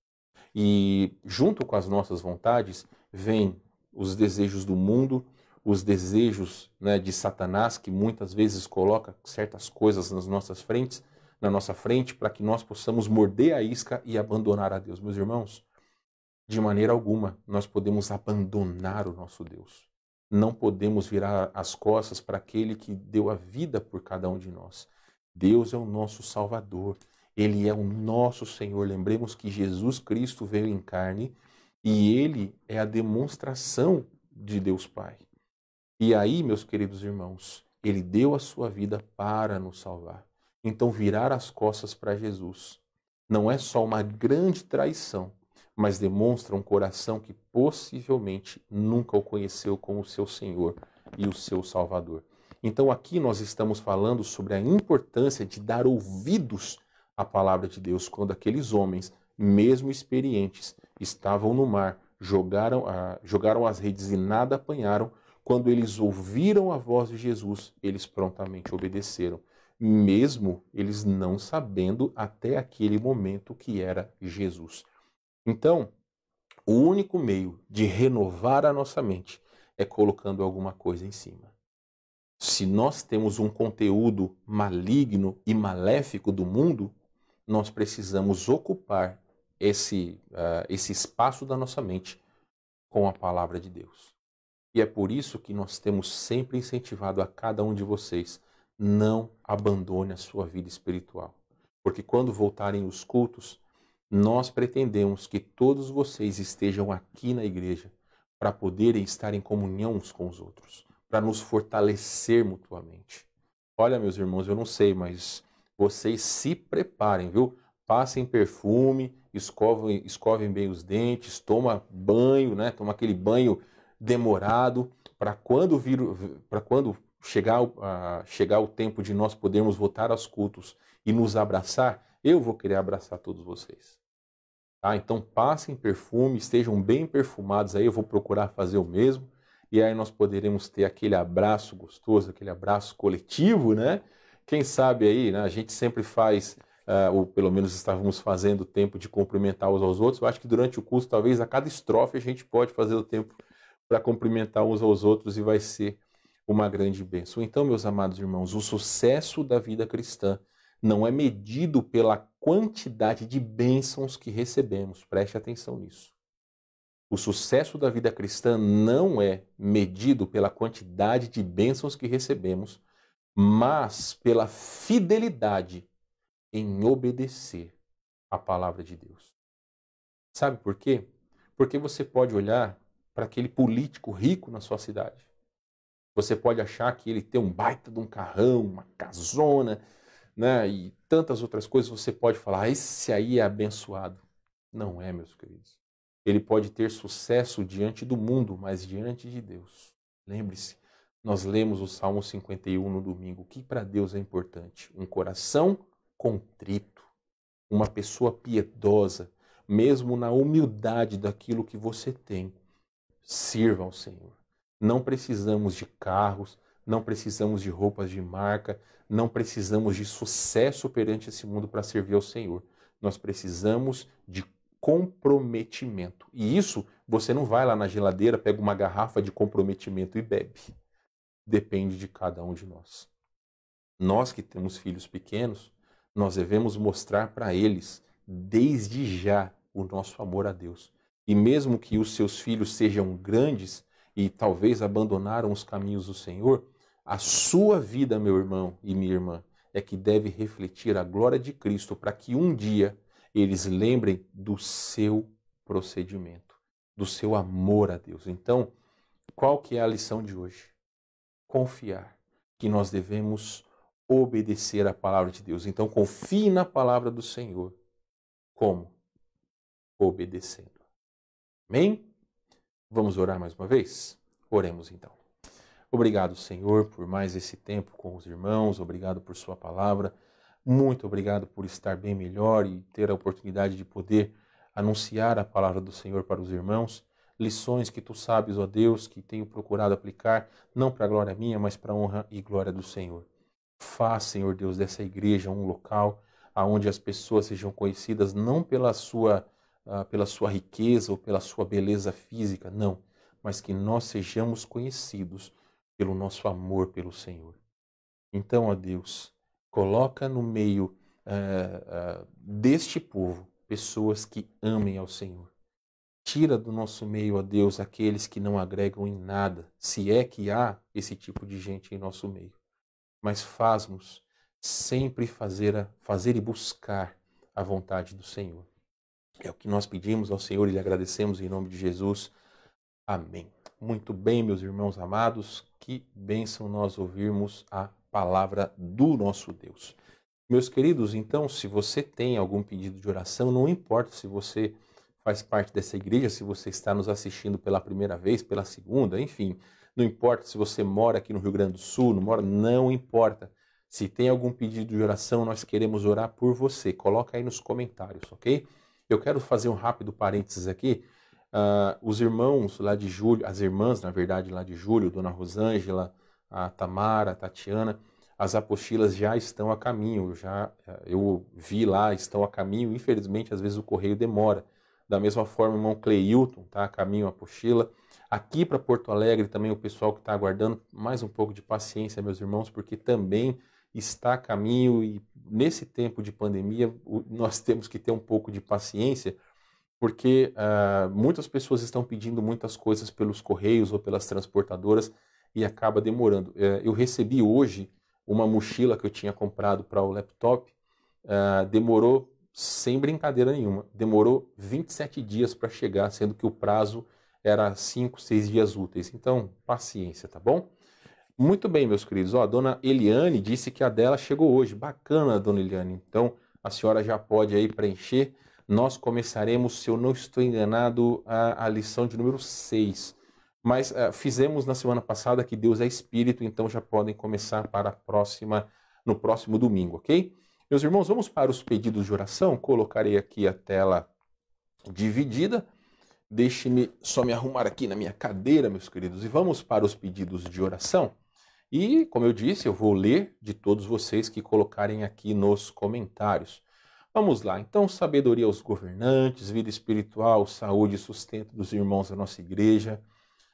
E junto com as nossas vontades, vêm os desejos do mundo, os desejos, né, de Satanás, que muitas vezes coloca certas coisas na nossa frente, para que nós possamos morder a isca e abandonar a Deus. Meus irmãos, de maneira alguma nós podemos abandonar o nosso Deus. Não podemos virar as costas para aquele que deu a vida por cada um de nós. Deus é o nosso Salvador. Ele é o nosso Senhor. Lembremos que Jesus Cristo veio em carne e Ele é a demonstração de Deus Pai. E aí, meus queridos irmãos, Ele deu a sua vida para nos salvar. Então, virar as costas para Jesus não é só uma grande traição, mas demonstra um coração que possivelmente nunca o conheceu como o seu Senhor e o seu Salvador. Então, aqui nós estamos falando sobre a importância de dar ouvidos a palavra de Deus, quando aqueles homens, mesmo experientes, estavam no mar, jogaram as redes e nada apanharam. Quando eles ouviram a voz de Jesus, eles prontamente obedeceram, mesmo eles não sabendo até aquele momento que era Jesus. Então, o único meio de renovar a nossa mente é colocando alguma coisa em cima. Se nós temos um conteúdo maligno e maléfico do mundo, nós precisamos ocupar esse espaço da nossa mente com a palavra de Deus. E é por isso que nós temos sempre incentivado a cada um de vocês, não abandone a sua vida espiritual. Porque quando voltarem os cultos, nós pretendemos que todos vocês estejam aqui na igreja para poderem estar em comunhão uns com os outros, para nos fortalecer mutuamente. Olha, meus irmãos, eu não sei, mas vocês se preparem, viu? Passem perfume, escovem bem os dentes, toma banho, né? Toma aquele banho demorado, para quando chegar o tempo de nós podermos voltar aos cultos e nos abraçar, eu vou querer abraçar todos vocês. Tá? Então passem perfume, estejam bem perfumados aí, eu vou procurar fazer o mesmo, e aí nós poderemos ter aquele abraço gostoso, aquele abraço coletivo, né? Quem sabe aí, né, a gente sempre faz, ou pelo menos estávamos fazendo o tempo de cumprimentar uns aos outros. Eu acho que durante o curso, talvez a cada estrofe, a gente pode fazer o tempo para cumprimentar uns aos outros e vai ser uma grande bênção. Então, meus amados irmãos, o sucesso da vida cristã não é medido pela quantidade de bênçãos que recebemos. Preste atenção nisso. O sucesso da vida cristã não é medido pela quantidade de bênçãos que recebemos, mas pela fidelidade em obedecer à palavra de Deus. Sabe por quê? Porque você pode olhar para aquele político rico na sua cidade. Você pode achar que ele tem um baita de um carrão, uma casona, né, e tantas outras coisas. Você pode falar, esse aí é abençoado. Não é, meus queridos. Ele pode ter sucesso diante do mundo, mas diante de Deus. Lembre-se, nós lemos o Salmo 51 no domingo. O que para Deus é importante? Um coração contrito, uma pessoa piedosa, mesmo na humildade daquilo que você tem. Sirva ao Senhor. Não precisamos de carros, não precisamos de roupas de marca, não precisamos de sucesso perante esse mundo para servir ao Senhor. Nós precisamos de comprometimento. E isso, você não vai lá na geladeira, pega uma garrafa de comprometimento e bebe. Depende de cada um de nós. Nós que temos filhos pequenos, nós devemos mostrar para eles, desde já, o nosso amor a Deus. E mesmo que os seus filhos sejam grandes e talvez abandonaram os caminhos do Senhor, a sua vida, meu irmão e minha irmã, é que deve refletir a glória de Cristo para que um dia eles lembrem do seu procedimento, do seu amor a Deus. Então, qual que é a lição de hoje? Confiar que nós devemos obedecer à palavra de Deus. Então, confie na palavra do Senhor. Como? Obedecendo. Amém? Vamos orar mais uma vez? Oremos então. Obrigado, Senhor, por mais esse tempo com os irmãos. Obrigado por sua palavra. Muito obrigado por estar bem melhor e ter a oportunidade de poder anunciar a palavra do Senhor para os irmãos. Lições que tu sabes, ó Deus, que tenho procurado aplicar, não para a glória minha, mas para a honra e glória do Senhor. Faz, Senhor Deus, dessa igreja um local onde as pessoas sejam conhecidas não pela sua riqueza ou pela sua beleza física, não, mas que nós sejamos conhecidos pelo nosso amor pelo Senhor. Então, ó Deus, coloca no meio deste povo pessoas que amem ao Senhor. Tira do nosso meio, ó Deus, aqueles que não agregam em nada, se é que há esse tipo de gente em nosso meio. Mas faz-nos sempre fazer e buscar a vontade do Senhor. É o que nós pedimos ao Senhor e lhe agradecemos em nome de Jesus. Amém. Muito bem, meus irmãos amados, que bênção nós ouvirmos a palavra do nosso Deus. Meus queridos, então, se você tem algum pedido de oração, não importa se você faz parte dessa igreja, se você está nos assistindo pela primeira vez, pela segunda, enfim, não importa se você mora aqui no Rio Grande do Sul, não importa. Se tem algum pedido de oração, nós queremos orar por você. Coloca aí nos comentários, ok? Eu quero fazer um rápido parênteses aqui. Os irmãos lá de julho, as irmãs, na verdade, lá de julho, Dona Rosângela, a Tamara, a Tatiana, as apostilas já estão a caminho. Eu vi lá, estão a caminho. Infelizmente, às vezes o correio demora. Da mesma forma, o irmão Cleilton está a caminho a apostila. Aqui para Porto Alegre também o pessoal que está aguardando mais um pouco de paciência, meus irmãos, porque também está a caminho e nesse tempo de pandemia nós temos que ter um pouco de paciência, porque muitas pessoas estão pedindo muitas coisas pelos correios ou pelas transportadoras e acaba demorando. Eu recebi hoje uma mochila que eu tinha comprado para o laptop, demorou, sem brincadeira nenhuma, demorou 27 dias para chegar, sendo que o prazo era 5, 6 dias úteis. Então, paciência, tá bom? Muito bem, meus queridos. A dona Eliane disse que a dela chegou hoje. Bacana, dona Eliane. Então, a senhora já pode aí preencher. Nós começaremos, se eu não estou enganado, a lição de número 6. Mas fizemos na semana passada que Deus é Espírito, então já podem começar para no próximo domingo, ok? Meus irmãos, vamos para os pedidos de oração. Colocarei aqui a tela dividida. Deixe-me só me arrumar aqui na minha cadeira, meus queridos, e vamos para os pedidos de oração. E, como eu disse, eu vou ler de todos vocês que colocarem aqui nos comentários. Vamos lá, então, sabedoria aos governantes, vida espiritual, saúde e sustento dos irmãos da nossa igreja.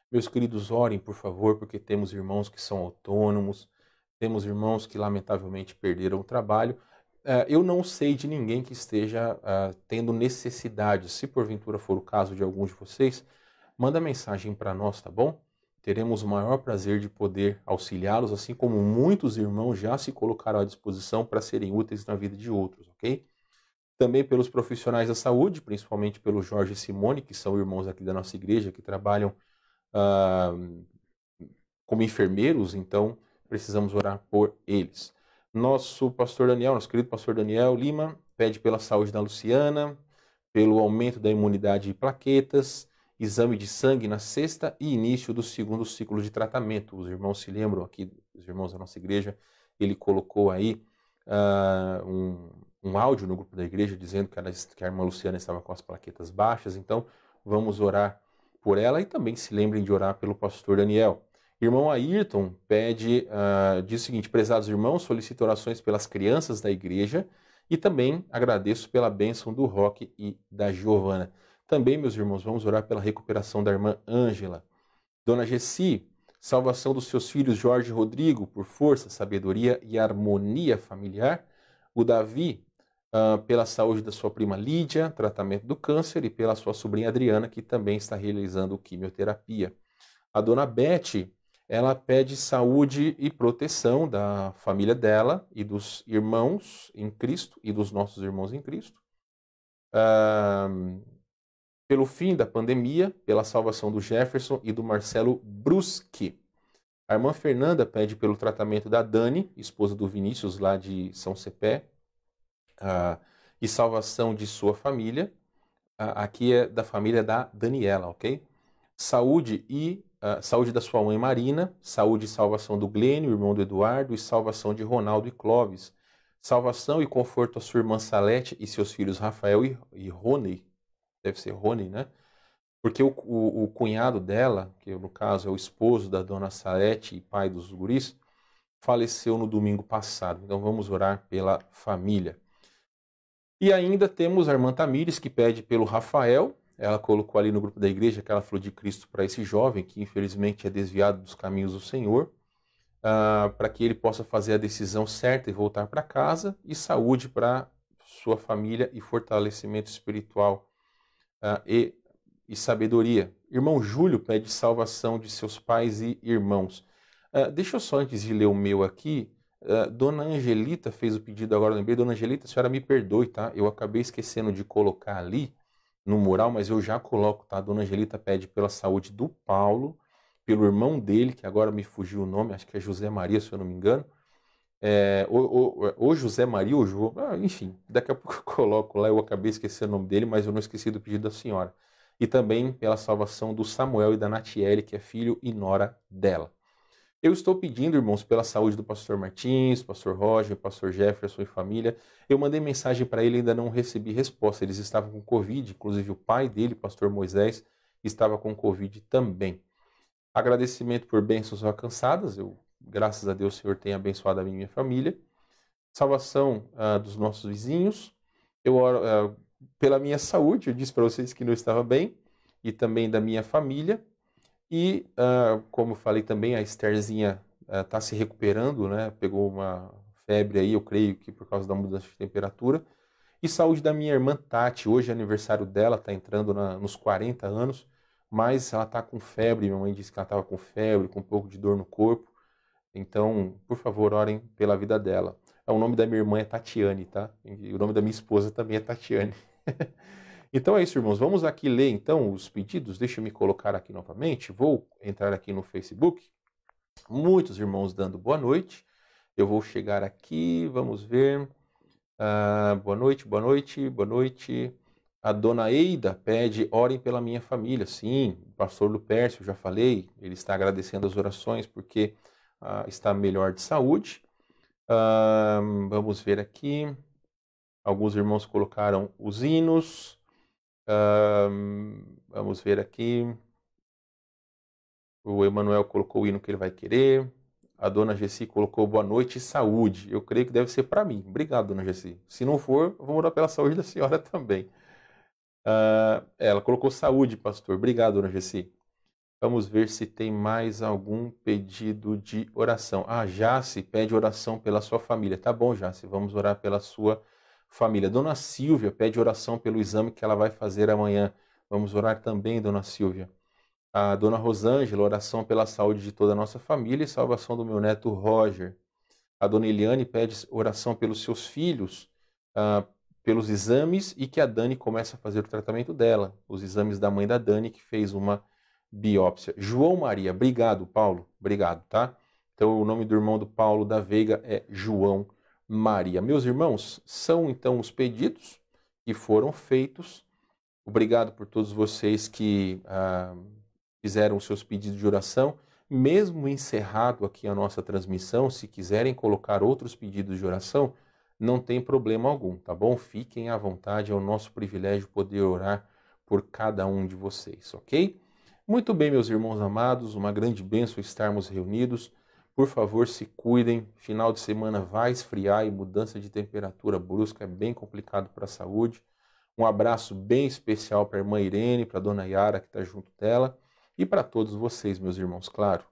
Meus queridos, orem, por favor, porque temos irmãos que são autônomos, temos irmãos que lamentavelmente perderam o trabalho. Eu não sei de ninguém que esteja tendo necessidade. Se porventura for o caso de alguns de vocês, manda mensagem para nós, tá bom? Teremos o maior prazer de poder auxiliá-los, assim como muitos irmãos já se colocaram à disposição para serem úteis na vida de outros, ok? Também pelos profissionais da saúde, principalmente pelo Jorge e Simone, que são irmãos aqui da nossa igreja, que trabalham como enfermeiros, então precisamos orar por eles. Nosso querido pastor Daniel Lima, pede pela saúde da Luciana, pelo aumento da imunidade de plaquetas, exame de sangue na sexta e início do segundo ciclo de tratamento. Os irmãos se lembram aqui, os irmãos da nossa igreja, ele colocou aí um áudio no grupo da igreja dizendo que a irmã Luciana estava com as plaquetas baixas, então vamos orar por ela e também se lembrem de orar pelo pastor Daniel. Irmão Ayrton diz o seguinte: prezados irmãos, solicito orações pelas crianças da igreja e também agradeço pela bênção do Roque e da Giovana. Também, meus irmãos, vamos orar pela recuperação da irmã Ângela. Dona Gessi, salvação dos seus filhos Jorge e Rodrigo, por força, sabedoria e harmonia familiar. O Davi, pela saúde da sua prima Lídia, tratamento do câncer, e pela sua sobrinha Adriana, que também está realizando quimioterapia. A dona Beth, ela pede saúde e proteção da família dela e dos irmãos em Cristo e dos nossos irmãos em Cristo. Pelo fim da pandemia, pela salvação do Jefferson e do Marcelo Bruschi. A irmã Fernanda pede pelo tratamento da Dani, esposa do Vinícius, lá de São Cepé, e salvação de sua família. Aqui é da família da Daniela, ok? Saúde saúde da sua mãe Marina, saúde e salvação do Glênio, irmão do Eduardo, e salvação de Ronaldo e Clóvis. Salvação e conforto à sua irmã Salete e seus filhos Rafael e Rony. Deve ser Rony, né? Porque o cunhado dela, que no caso é o esposo da dona Salete e pai dos guris, faleceu no domingo passado. Então vamos orar pela família. E ainda temos a irmã Tamires, que pede pelo Rafael. Ela colocou ali no grupo da igreja aquela flor de Cristo para esse jovem, que infelizmente é desviado dos caminhos do Senhor, para que ele possa fazer a decisão certa e voltar para casa, e saúde para sua família e fortalecimento espiritual e sabedoria. Irmão Júlio pede salvação de seus pais e irmãos. Deixa eu só, antes de ler o meu aqui, Dona Angelita fez o pedido agora, lembrei. Dona Angelita, a senhora me perdoe, tá? Eu acabei esquecendo de colocar ali no mural, mas eu já coloco, tá? Dona Angelita pede pela saúde do Paulo, pelo irmão dele, que agora me fugiu o nome, acho que é José Maria, se eu não me engano. Ou José Maria, ou João, enfim, daqui a pouco eu coloco lá, eu acabei esquecendo o nome dele, mas eu não esqueci do pedido da senhora. E também pela salvação do Samuel e da Natiele, que é filho e nora dela. Eu estou pedindo, irmãos, pela saúde do pastor Martins, pastor Roger, pastor Jefferson e família. Eu mandei mensagem para ele e ainda não recebi resposta. Eles estavam com Covid, inclusive o pai dele, pastor Moisés, estava com Covid também. Agradecimento por bênçãos alcançadas. Graças a Deus, o Senhor tem abençoado a mim e minha família. Salvação dos nossos vizinhos. Eu oro pela minha saúde. Eu disse para vocês que não estava bem. E também da minha família. E, como eu falei também, a Estherzinha está se recuperando, né? Pegou uma febre aí, eu creio que por causa da mudança de temperatura. E saúde da minha irmã Tati. Hoje é aniversário dela, está entrando nos 40 anos. Mas ela está com febre. Minha mãe disse que ela estava com febre, com um pouco de dor no corpo. Então, por favor, orem pela vida dela. O nome da minha irmã é Tatiane, tá? E o nome da minha esposa também é Tatiane. Então é isso, irmãos. Vamos aqui ler, então, os pedidos. Deixa eu me colocar aqui novamente. Vou entrar aqui no Facebook. Muitos irmãos dando boa noite. Eu vou chegar aqui, vamos ver. Boa noite, boa noite, boa noite. A dona Eida pede, orem pela minha família. Sim, o pastor Lupércio, já falei, ele está agradecendo as orações porque está melhor de saúde. Vamos ver aqui. Alguns irmãos colocaram os hinos. Vamos ver aqui. O Emanuel colocou o hino que ele vai querer. A dona Gessi colocou boa noite e saúde. Eu creio que deve ser para mim. Obrigado, dona Gessi. Se não for, vamos orar pela saúde da senhora também. Ela colocou saúde, pastor. Obrigado, dona Gessi. Vamos ver se tem mais algum pedido de oração. Jace pede oração pela sua família. Tá bom, Jace, vamos orar pela sua família. Dona Silvia pede oração pelo exame que ela vai fazer amanhã. Vamos orar também, dona Silvia. A dona Rosângela, oração pela saúde de toda a nossa família e salvação do meu neto Roger. A dona Eliane pede oração pelos seus filhos, pelos exames e que a Dani comece a fazer o tratamento dela. Os exames da mãe da Dani, que fez uma biópsia. João Maria, obrigado, Paulo. Obrigado, tá? Então, o nome do irmão do Paulo da Veiga é João Maria. Meus irmãos, são então os pedidos que foram feitos. Obrigado por todos vocês que fizeram os seus pedidos de oração. Mesmo encerrado aqui a nossa transmissão, se quiserem colocar outros pedidos de oração, não tem problema algum, tá bom? Fiquem à vontade, é o nosso privilégio poder orar por cada um de vocês, ok? Muito bem, meus irmãos amados, uma grande bênção estarmos reunidos. Por favor, se cuidem. Final de semana vai esfriar e mudança de temperatura brusca é bem complicado para a saúde. Um abraço bem especial para a irmã Irene, para a dona Yara, que está junto dela, e para todos vocês, meus irmãos, claro.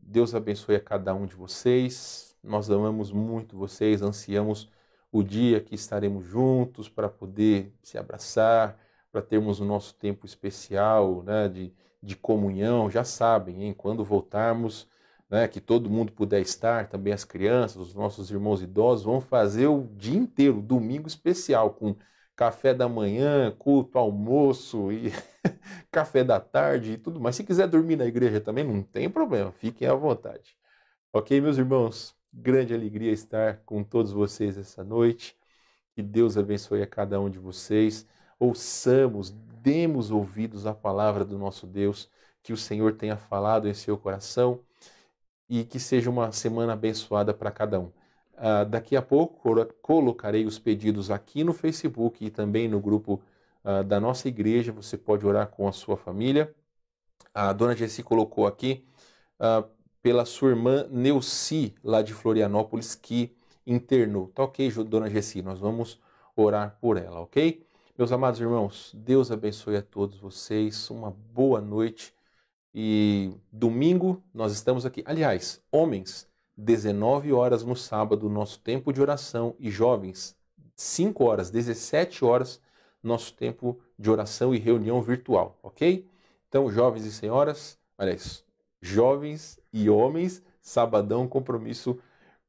Deus abençoe a cada um de vocês. Nós amamos muito vocês, ansiamos o dia que estaremos juntos para poder se abraçar, para termos o nosso tempo especial, né, de comunhão. Já sabem, hein, quando voltarmos, né, que todo mundo puder estar, também as crianças, os nossos irmãos idosos, vão fazer o dia inteiro, domingo especial, com café da manhã, culto, almoço e café da tarde e tudo mais. Se quiser dormir na igreja também, não tem problema, fiquem à vontade. Ok, meus irmãos? Grande alegria estar com todos vocês essa noite. Que Deus abençoe a cada um de vocês. Ouçamos, demos ouvidos à palavra do nosso Deus, que o Senhor tenha falado em seu coração e que seja uma semana abençoada para cada um. Daqui a pouco colocarei os pedidos aqui no Facebook e também no grupo da nossa igreja. Você pode orar com a sua família. A dona Jessi colocou aqui pela sua irmã Neuci, lá de Florianópolis, que internou. Tá ok, dona Jessi? Nós vamos orar por ela, ok? Meus amados irmãos, Deus abençoe a todos vocês. Uma boa noite. E domingo nós estamos aqui. Aliás, homens, 19 horas no sábado, nosso tempo de oração. E jovens, 5 horas, 17 horas, nosso tempo de oração e reunião virtual, ok? Então, jovens e senhoras, aliás, jovens e homens, sabadão, compromisso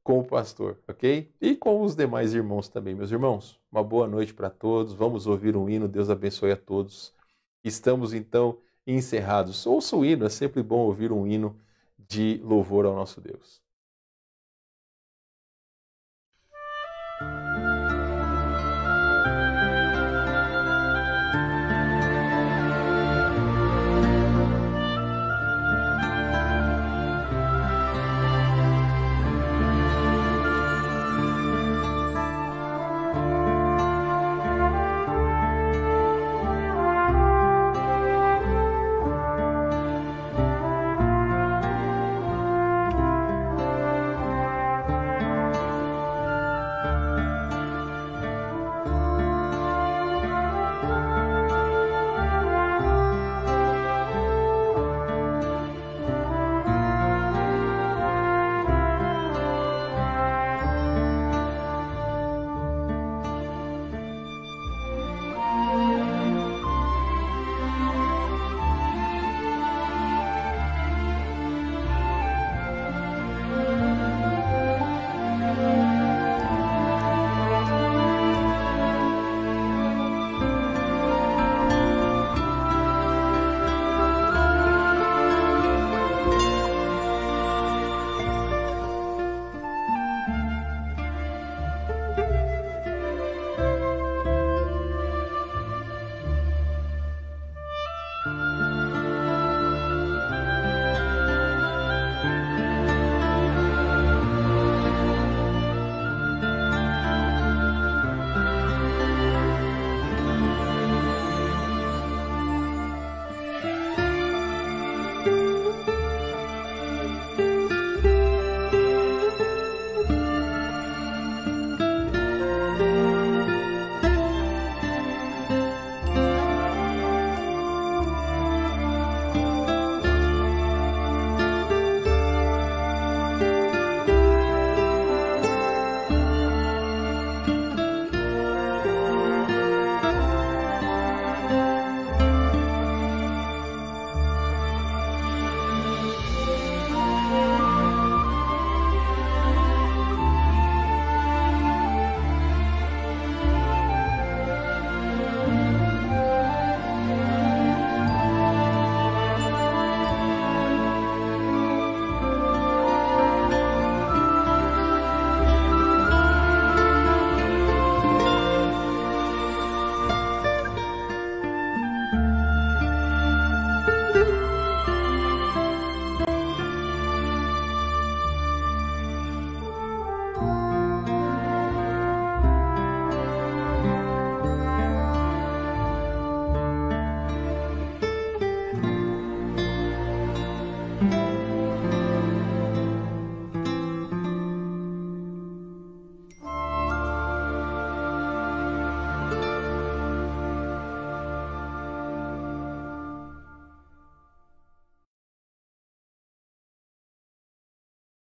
com o pastor, ok? E com os demais irmãos também, meus irmãos. Uma boa noite para todos. Vamos ouvir um hino. Deus abençoe a todos. Estamos, então, encerrados. Ouça o hino, é sempre bom ouvir um hino de louvor ao nosso Deus.